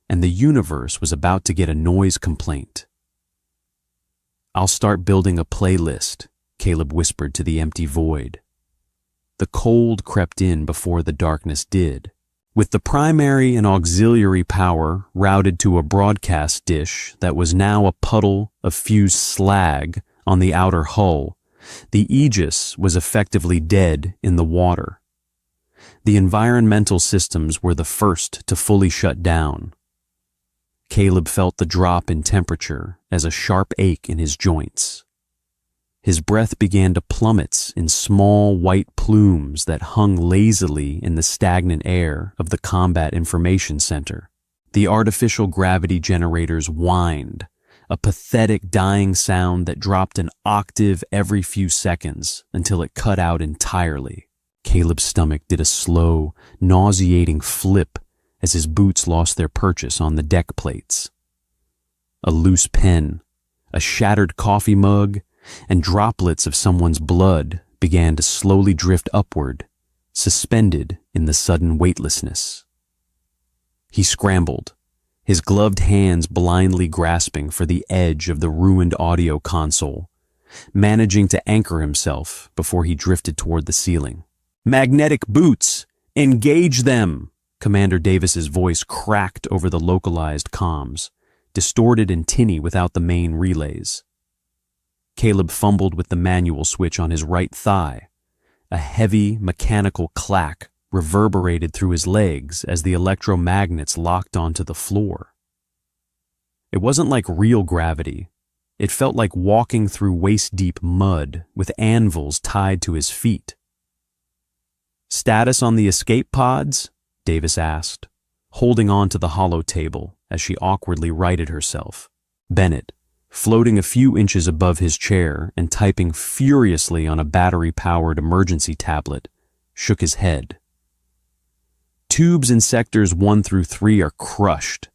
and the universe was about to get a noise complaint. "I'll start building a playlist," Caleb whispered to the empty void. The cold crept in before the darkness did. With the primary and auxiliary power routed to a broadcast dish that was now a puddle of fused slag on the outer hull, the Aegis was effectively dead in the water. The environmental systems were the first to fully shut down. Caleb felt the drop in temperature as a sharp ache in his joints. His breath began to plummet in small white plumes that hung lazily in the stagnant air of the Combat Information Center. The artificial gravity generators whined, a pathetic dying sound that dropped an octave every few seconds until it cut out entirely. Caleb's stomach did a slow, nauseating flip as his boots lost their purchase on the deck plates. A loose pen, a shattered coffee mug, and droplets of someone's blood began to slowly drift upward, suspended in the sudden weightlessness. He scrambled, his gloved hands blindly grasping for the edge of the ruined audio console, managing to anchor himself before he drifted toward the ceiling. "Magnetic boots! Engage them!" Commander Davis's voice cracked over the localized comms, distorted and tinny without the main relays. Caleb fumbled with the manual switch on his right thigh. A heavy, mechanical clack reverberated through his legs as the electromagnets locked onto the floor. It wasn't like real gravity. It felt like walking through waist-deep mud with anvils tied to his feet. "Status on the escape pods?" Davis asked, holding on to the hollow table as she awkwardly righted herself. Bennett, floating a few inches above his chair and typing furiously on a battery-powered emergency tablet, shook his head. "Tubes in sectors 1 through 3 are crushed.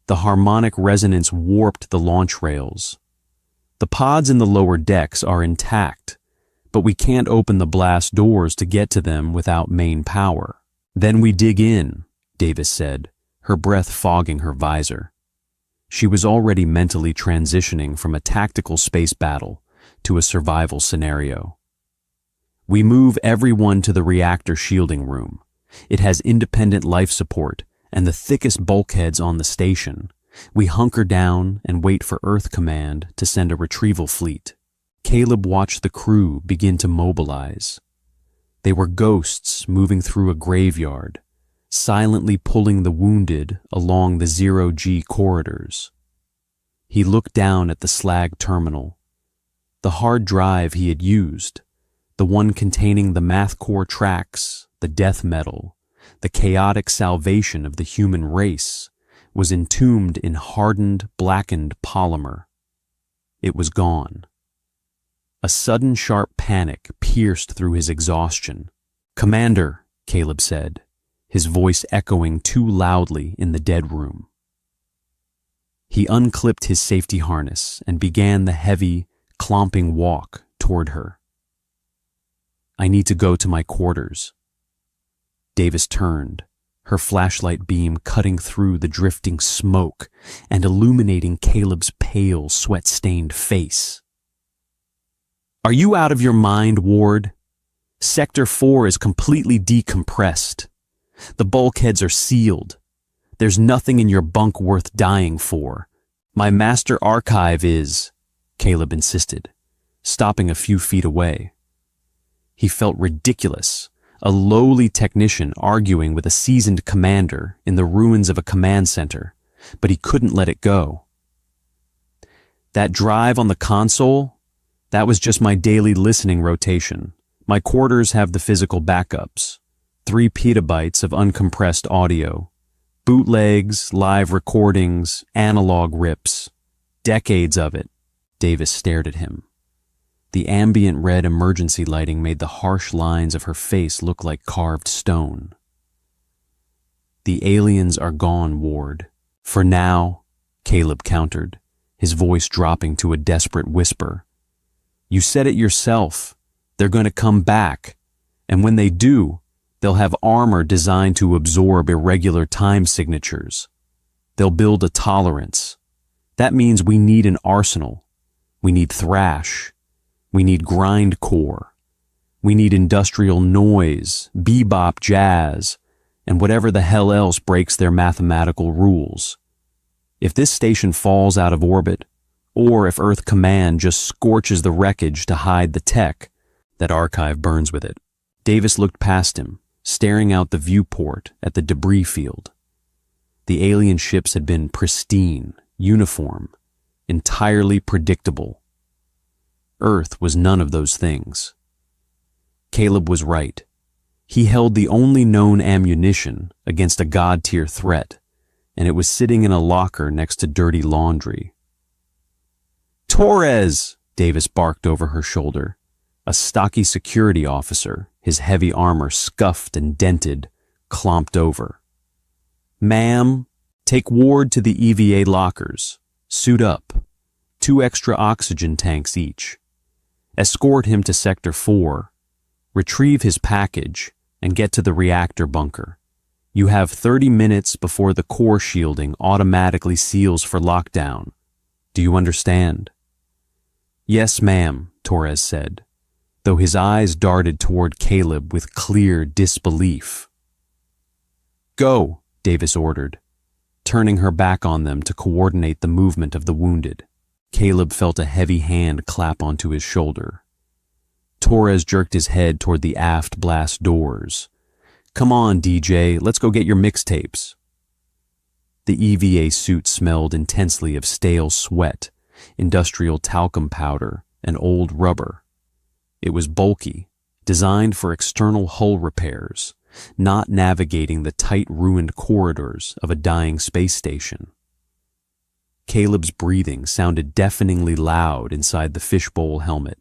The harmonic resonance warped the launch rails. The pods in the lower decks are intact, but we can't open the blast doors to get to them without main power." "Then we dig in," Davis said, her breath fogging her visor. She was already mentally transitioning from a tactical space battle to a survival scenario. "We move everyone to the reactor shielding room. It has independent life support and the thickest bulkheads on the station. We hunker down and wait for Earth Command to send a retrieval fleet." Caleb watched the crew begin to mobilize. They were ghosts moving through a graveyard, silently pulling the wounded along the 0G corridors. He looked down at the slag terminal. The hard drive he had used, the one containing the math core tracks, the death metal, the chaotic salvation of the human race, was entombed in hardened, blackened polymer. It was gone. A sudden sharp panic pierced through his exhaustion. "Commander," Caleb said, his voice echoing too loudly in the dead room. He unclipped his safety harness and began the heavy, clomping walk toward her. "I need to go to my quarters." Davis turned, her flashlight beam cutting through the drifting smoke and illuminating Caleb's pale, sweat-stained face. "Are you out of your mind, Ward? Sector 4 is completely decompressed. The bulkheads are sealed. There's nothing in your bunk worth dying for. My master archive is," Caleb insisted, stopping a few feet away. He felt ridiculous, a lowly technician arguing with a seasoned commander in the ruins of a command center, but he couldn't let it go. "That drive on the console? That was just my daily listening rotation. My quarters have the physical backups. 3 petabytes of uncompressed audio. Bootlegs, live recordings, analog rips. Decades of it." Davis stared at him. The ambient red emergency lighting made the harsh lines of her face look like carved stone. "The aliens are gone, Ward. For now," Caleb countered, his voice dropping to a desperate whisper. You said it yourself. They're going to come back. And when they do, they'll have armor designed to absorb irregular time signatures. They'll build a tolerance. That means we need an arsenal. We need thrash. We need grindcore. We need industrial noise, bebop jazz, and whatever the hell else breaks their mathematical rules. If this station falls out of orbit, or if Earth Command just scorches the wreckage to hide the tech, that archive burns with it. Davis looked past him, staring out the viewport at the debris field. The alien ships had been pristine, uniform, entirely predictable. Earth was none of those things. Caleb was right. He held the only known ammunition against a god-tier threat, and it was sitting in a locker next to dirty laundry. "Torres!" Davis barked over her shoulder. A stocky security officer, his heavy armor scuffed and dented, clomped over. "Ma'am, take Ward to the EVA lockers. Suit up. 2 extra oxygen tanks each. Escort him to Sector 4. Retrieve his package and get to the reactor bunker. You have 30 minutes before the core shielding automatically seals for lockdown. Do you understand?" "Yes, ma'am," Torres said, though his eyes darted toward Caleb with clear disbelief. "Go," Davis ordered, turning her back on them to coordinate the movement of the wounded. Caleb felt a heavy hand clap onto his shoulder. Torres jerked his head toward the aft blast doors. "Come on, DJ, let's go get your mixtapes." The EVA suit smelled intensely of stale sweat, industrial talcum powder, and old rubber. It was bulky, designed for external hull repairs, not navigating the tight ruined corridors of a dying space station. Caleb's breathing sounded deafeningly loud inside the fishbowl helmet,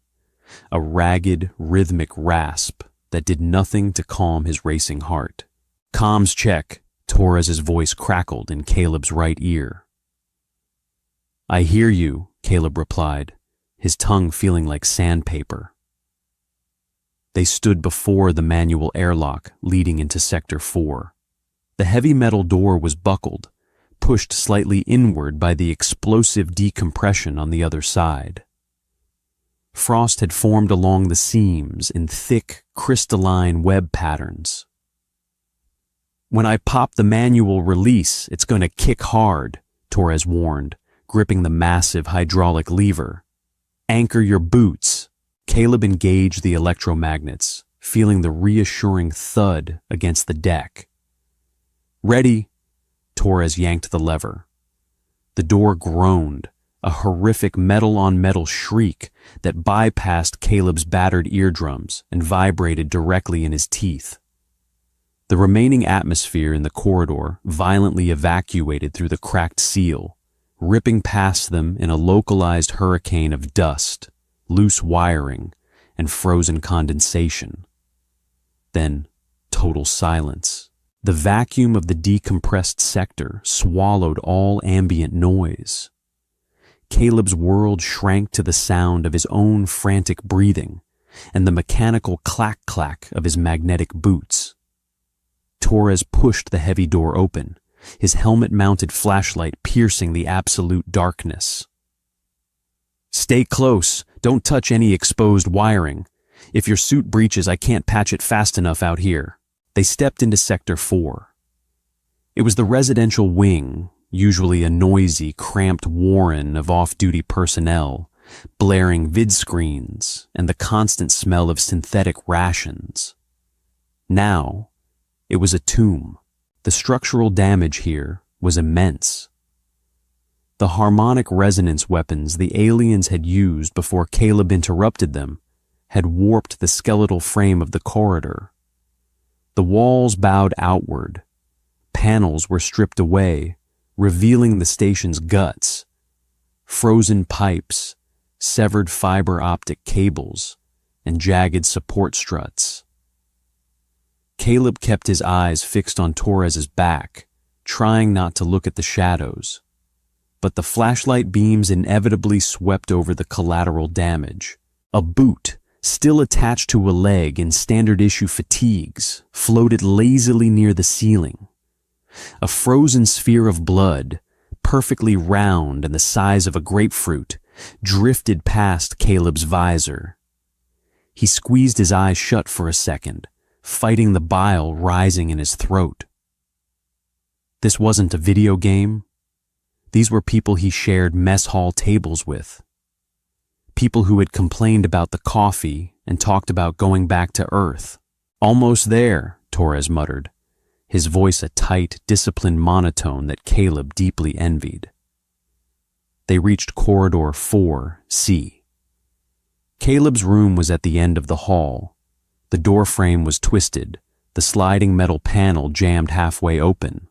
a ragged, rhythmic rasp that did nothing to calm his racing heart. "Comms check," Torres's voice crackled in Caleb's right ear. "I hear you," Caleb replied, his tongue feeling like sandpaper. They stood before the manual airlock leading into Sector 4. The heavy metal door was buckled, pushed slightly inward by the explosive decompression on the other side. Frost had formed along the seams in thick, crystalline web patterns. "When I pop the manual release, it's going to kick hard," Torres warned, gripping the massive hydraulic lever. "Anchor your boots." Caleb engaged the electromagnets, feeling the reassuring thud against the deck. "Ready?" Torres yanked the lever. The door groaned, a horrific metal-on-metal shriek that bypassed Caleb's battered eardrums and vibrated directly in his teeth. The remaining atmosphere in the corridor violently evacuated through the cracked seal, ripping past them in a localized hurricane of dust, loose wiring, and frozen condensation. Then, total silence. The vacuum of the decompressed sector swallowed all ambient noise. Caleb's world shrank to the sound of his own frantic breathing and the mechanical clack-clack of his magnetic boots. Torres pushed the heavy door open, his helmet-mounted flashlight piercing the absolute darkness. "Stay close. Don't touch any exposed wiring. If your suit breaches, I can't patch it fast enough out here." They stepped into Sector 4. It was the residential wing, usually a noisy, cramped warren of off-duty personnel, blaring vidscreens and the constant smell of synthetic rations. Now, it was a tomb. The structural damage here was immense. The harmonic resonance weapons the aliens had used before Caleb interrupted them had warped the skeletal frame of the corridor. The walls bowed outward. Panels were stripped away, revealing the station's guts. Frozen pipes, severed fiber optic cables, and jagged support struts. Caleb kept his eyes fixed on Torres's back, trying not to look at the shadows. But the flashlight beams inevitably swept over the collateral damage, A boot, still attached to a leg in standard-issue fatigues, floated lazily near the ceiling. A frozen sphere of blood, perfectly round and the size of a grapefruit, drifted past Caleb's visor. He squeezed his eyes shut for a second, fighting the bile rising in his throat. This wasn't a video game. These were people he shared mess hall tables with. People who had complained about the coffee and talked about going back to Earth. "Almost there," Torres muttered, his voice a tight, disciplined monotone that Caleb deeply envied. They reached corridor 4C. Caleb's room was at the end of the hall. The door frame was twisted, the sliding metal panel jammed halfway open.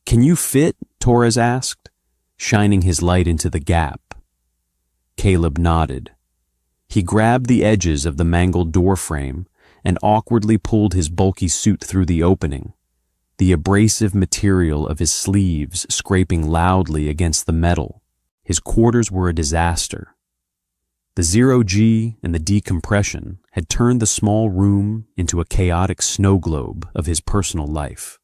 "Can you fit?" Torres asked, shining his light into the gap. Caleb nodded. He grabbed the edges of the mangled door frame and awkwardly pulled his bulky suit through the opening, the abrasive material of his sleeves scraping loudly against the metal. His quarters were a disaster. The zero-G and the decompression had turned the small room into a chaotic snow globe of his personal life.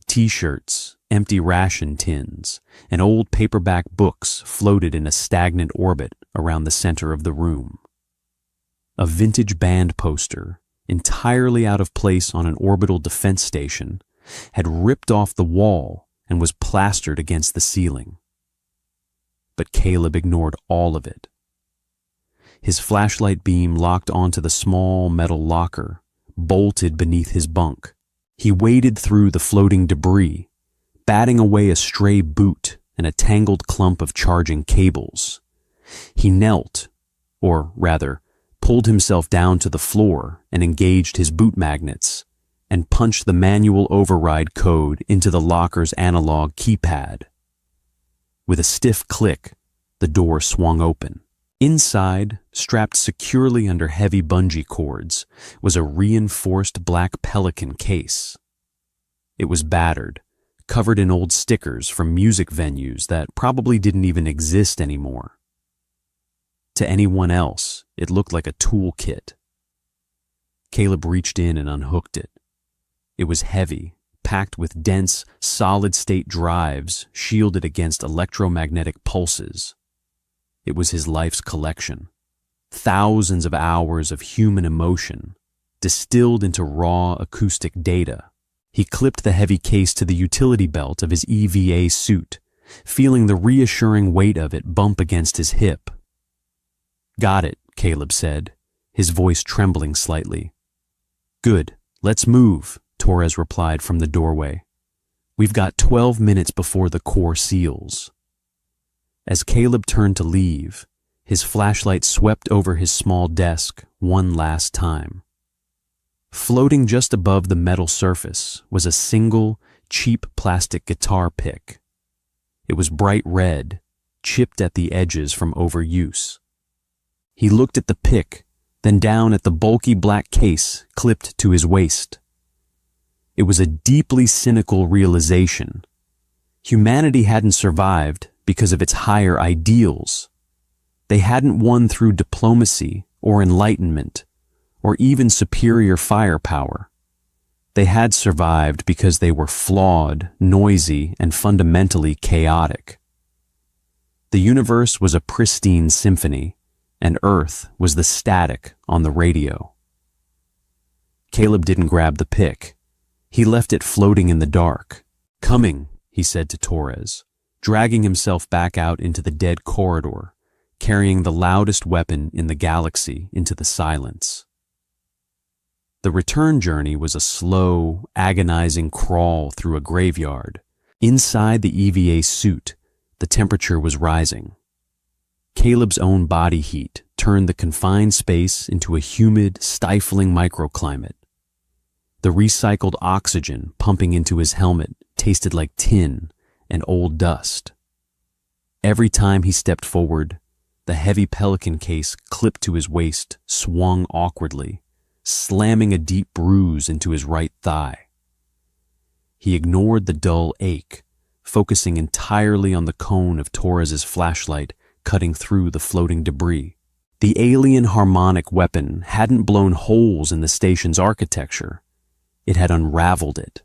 T-shirts, empty ration tins, and old paperback books floated in a stagnant orbit around the center of the room. A vintage band poster, entirely out of place on an orbital defense station, had ripped off the wall and was plastered against the ceiling. But Caleb ignored all of it. His flashlight beam locked onto the small metal locker, bolted beneath his bunk. He waded through the floating debris, batting away a stray boot and a tangled clump of charging cables. He knelt, or rather, pulled himself down to the floor and engaged his boot magnets, and punched the manual override code into the locker's analog keypad. With a stiff click, the door swung open. Inside, strapped securely under heavy bungee cords, was a reinforced black Pelican case. It was battered, covered in old stickers from music venues that probably didn't even exist anymore. To anyone else, it looked like a toolkit. Caleb reached in and unhooked it. It was heavy, packed with dense, solid-state drives shielded against electromagnetic pulses. It was his life's collection. Thousands of hours of human emotion, distilled into raw acoustic data. He clipped the heavy case to the utility belt of his EVA suit, feeling the reassuring weight of it bump against his hip. "Got it," Caleb said, his voice trembling slightly. "Good, let's move," Torres replied from the doorway. "We've got 12 minutes before the core seals." As Caleb turned to leave, his flashlight swept over his small desk one last time. Floating just above the metal surface was a single, cheap plastic guitar pick. It was bright red, chipped at the edges from overuse. He looked at the pick, then down at the bulky black case clipped to his waist. It was a deeply cynical realization. Humanity hadn't survived because of its higher ideals. They hadn't won through diplomacy or enlightenment, or even superior firepower. They had survived because they were flawed, noisy, and fundamentally chaotic. The universe was a pristine symphony, and Earth was the static on the radio. Caleb didn't grab the pick. He left it floating in the dark. "Coming," he said to Torres, dragging himself back out into the dead corridor, carrying the loudest weapon in the galaxy into the silence. The return journey was a slow, agonizing crawl through a graveyard. Inside the EVA suit, the temperature was rising. Caleb's own body heat turned the confined space into a humid, stifling microclimate. The recycled oxygen pumping into his helmet tasted like tin and old dust. Every time he stepped forward, the heavy Pelican case clipped to his waist swung awkwardly, slamming a deep bruise into his right thigh. He ignored the dull ache, focusing entirely on the cone of Torres's flashlight cutting through the floating debris. The alien harmonic weapon hadn't blown holes in the station's architecture. It had unraveled it.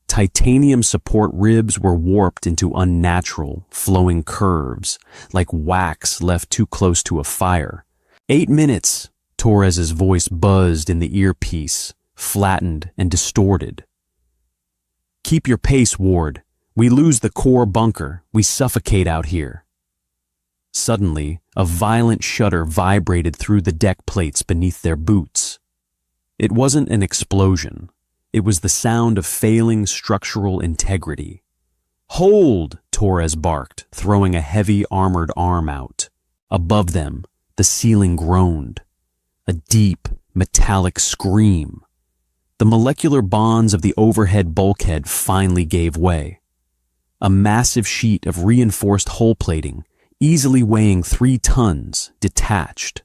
Titanium support ribs were warped into unnatural, flowing curves, like wax left too close to a fire. 8 minutes, Torres's voice buzzed in the earpiece, flattened and distorted. Keep your pace, Ward. We lose the core bunker. We suffocate out here. Suddenly, a violent shudder vibrated through the deck plates beneath their boots. It wasn't an explosion. It was the sound of failing structural integrity. Hold, Torres barked, throwing a heavy armored arm out. Above them, the ceiling groaned. A deep, metallic scream. The molecular bonds of the overhead bulkhead finally gave way. A massive sheet of reinforced hull plating, easily weighing 3 tons, detached.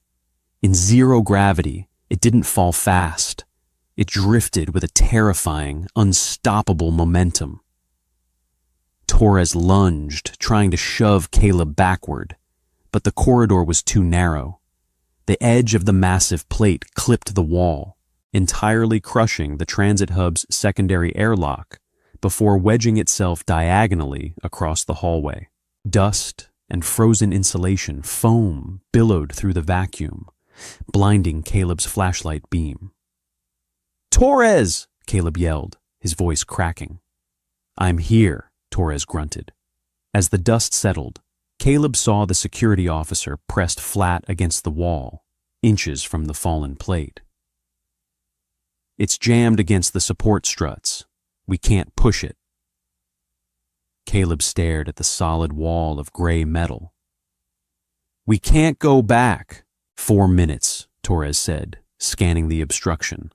In zero gravity, it didn't fall fast. It drifted with a terrifying, unstoppable momentum. Torres lunged, trying to shove Caleb backward, but the corridor was too narrow. The edge of the massive plate clipped the wall, entirely crushing the transit hub's secondary airlock before wedging itself diagonally across the hallway. Dust and frozen insulation foam billowed through the vacuum, blinding Caleb's flashlight beam. "Torres!" Caleb yelled, his voice cracking. "I'm here," Torres grunted. As the dust settled, Caleb saw the security officer pressed flat against the wall, inches from the fallen plate. "It's jammed against the support struts. We can't push it." Caleb stared at the solid wall of gray metal. "We can't go back." 4 minutes, Torres said, scanning the obstruction.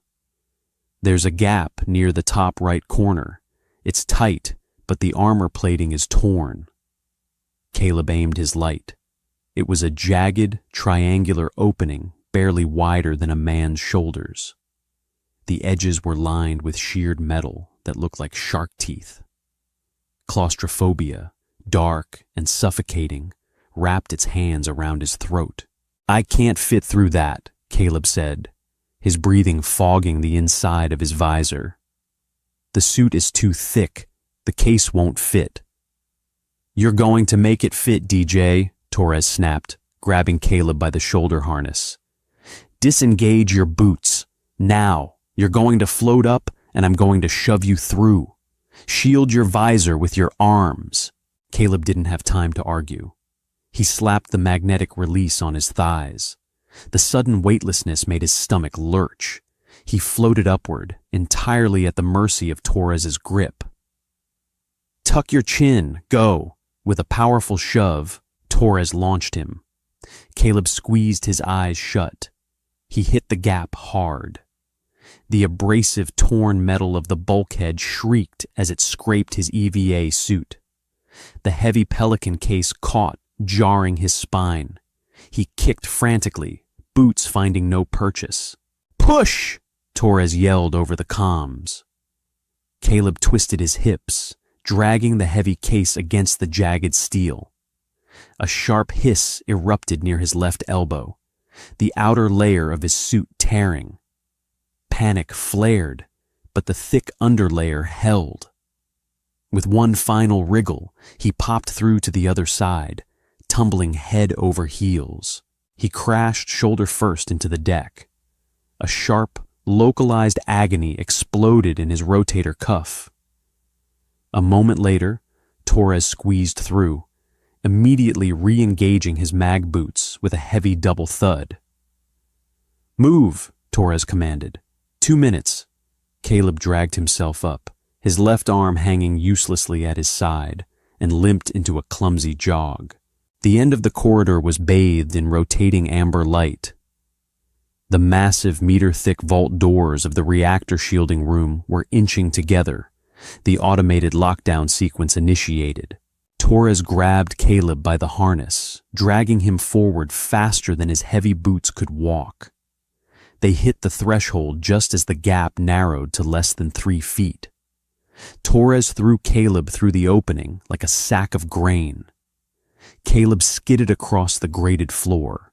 "There's a gap near the top right corner. It's tight, but the armor plating is torn." Caleb aimed his light. It was a jagged, triangular opening barely wider than a man's shoulders. The edges were lined with sheared metal that looked like shark teeth. Claustrophobia, dark and suffocating, wrapped its hands around his throat. "I can't fit through that," Caleb said, his breathing fogging the inside of his visor. "The suit is too thick. The case won't fit." "You're going to make it fit, DJ," Torres snapped, grabbing Caleb by the shoulder harness. "Disengage your boots. Now. You're going to float up, and I'm going to shove you through. Shield your visor with your arms." Caleb didn't have time to argue. He slapped the magnetic release on his thighs. The sudden weightlessness made his stomach lurch. He floated upward, entirely at the mercy of Torres's grip. "Tuck your chin, go." With a powerful shove, Torres launched him. Caleb squeezed his eyes shut. He hit the gap hard. The abrasive, torn metal of the bulkhead shrieked as it scraped his EVA suit. The heavy Pelican case caught, jarring his spine. He kicked frantically, boots finding no purchase. "Push!" Torres yelled over the comms. Caleb twisted his hips, dragging the heavy case against the jagged steel. A sharp hiss erupted near his left elbow, the outer layer of his suit tearing. Panic flared, but the thick underlayer held. With one final wriggle, he popped through to the other side, tumbling head over heels. He crashed shoulder first into the deck. A sharp, localized agony exploded in his rotator cuff. A moment later, Torres squeezed through, immediately re-engaging his mag boots with a heavy double thud. "Move," Torres commanded. 2 minutes. Caleb dragged himself up, his left arm hanging uselessly at his side, and limped into a clumsy jog. The end of the corridor was bathed in rotating amber light. The massive meter-thick vault doors of the reactor shielding room were inching together, the automated lockdown sequence initiated. Torres grabbed Caleb by the harness, dragging him forward faster than his heavy boots could walk. They hit the threshold just as the gap narrowed to less than 3 feet. Torres threw Caleb through the opening like a sack of grain. Caleb skidded across the grated floor,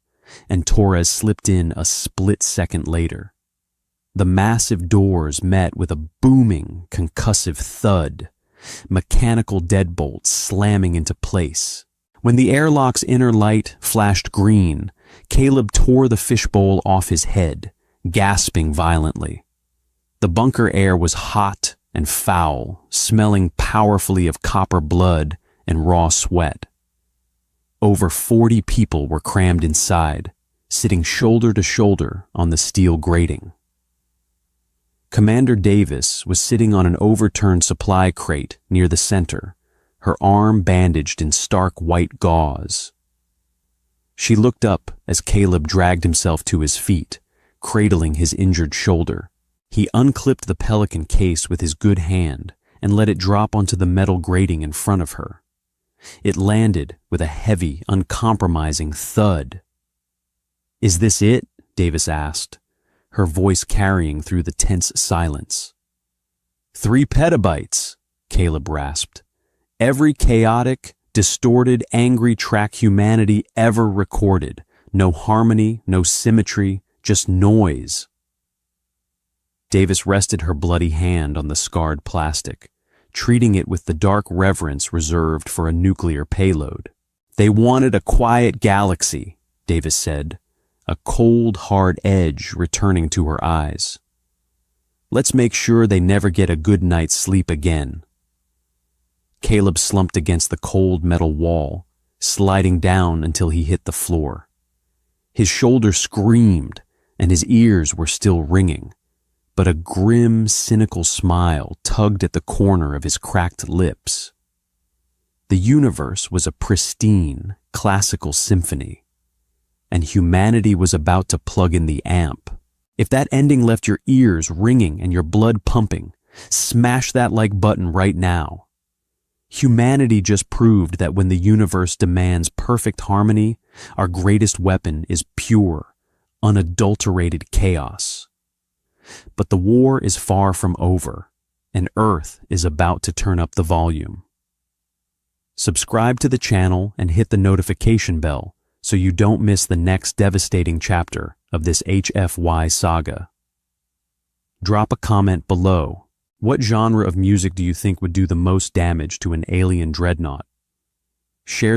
and Torres slipped in a split second later. The massive doors met with a booming, concussive thud, mechanical deadbolts slamming into place. When the airlock's inner light flashed green, Caleb tore the fishbowl off his head, gasping violently. The bunker air was hot and foul, smelling powerfully of copper blood and raw sweat. Over 40 people were crammed inside, sitting shoulder to shoulder on the steel grating. Commander Davis was sitting on an overturned supply crate near the center, her arm bandaged in stark white gauze. She looked up as Caleb dragged himself to his feet, cradling his injured shoulder. He unclipped the Pelican case with his good hand and let it drop onto the metal grating in front of her. It landed with a heavy, uncompromising thud. "Is this it?" Davis asked, her voice carrying through the tense silence. 3 petabytes, Caleb rasped. Every chaotic, distorted, angry track humanity ever recorded. No harmony, no symmetry, just noise. Davis rested her bloody hand on the scarred plastic, treating it with the dark reverence reserved for a nuclear payload. "They wanted a quiet galaxy," Davis said, a cold, hard edge returning to her eyes. "Let's make sure they never get a good night's sleep again." Caleb slumped against the cold metal wall, sliding down until he hit the floor. His shoulder screamed, and his ears were still ringing, but a grim, cynical smile tugged at the corner of his cracked lips. The universe was a pristine, classical symphony, and humanity was about to plug in the amp. If that ending left your ears ringing and your blood pumping, smash that like button right now. Humanity just proved that when the universe demands perfect harmony, our greatest weapon is pure, unadulterated chaos. But the war is far from over, and Earth is about to turn up the volume. Subscribe to the channel and hit the notification bell so you don't miss the next devastating chapter of this HFY saga. Drop a comment below. What genre of music do you think would do the most damage to an alien dreadnought? Share this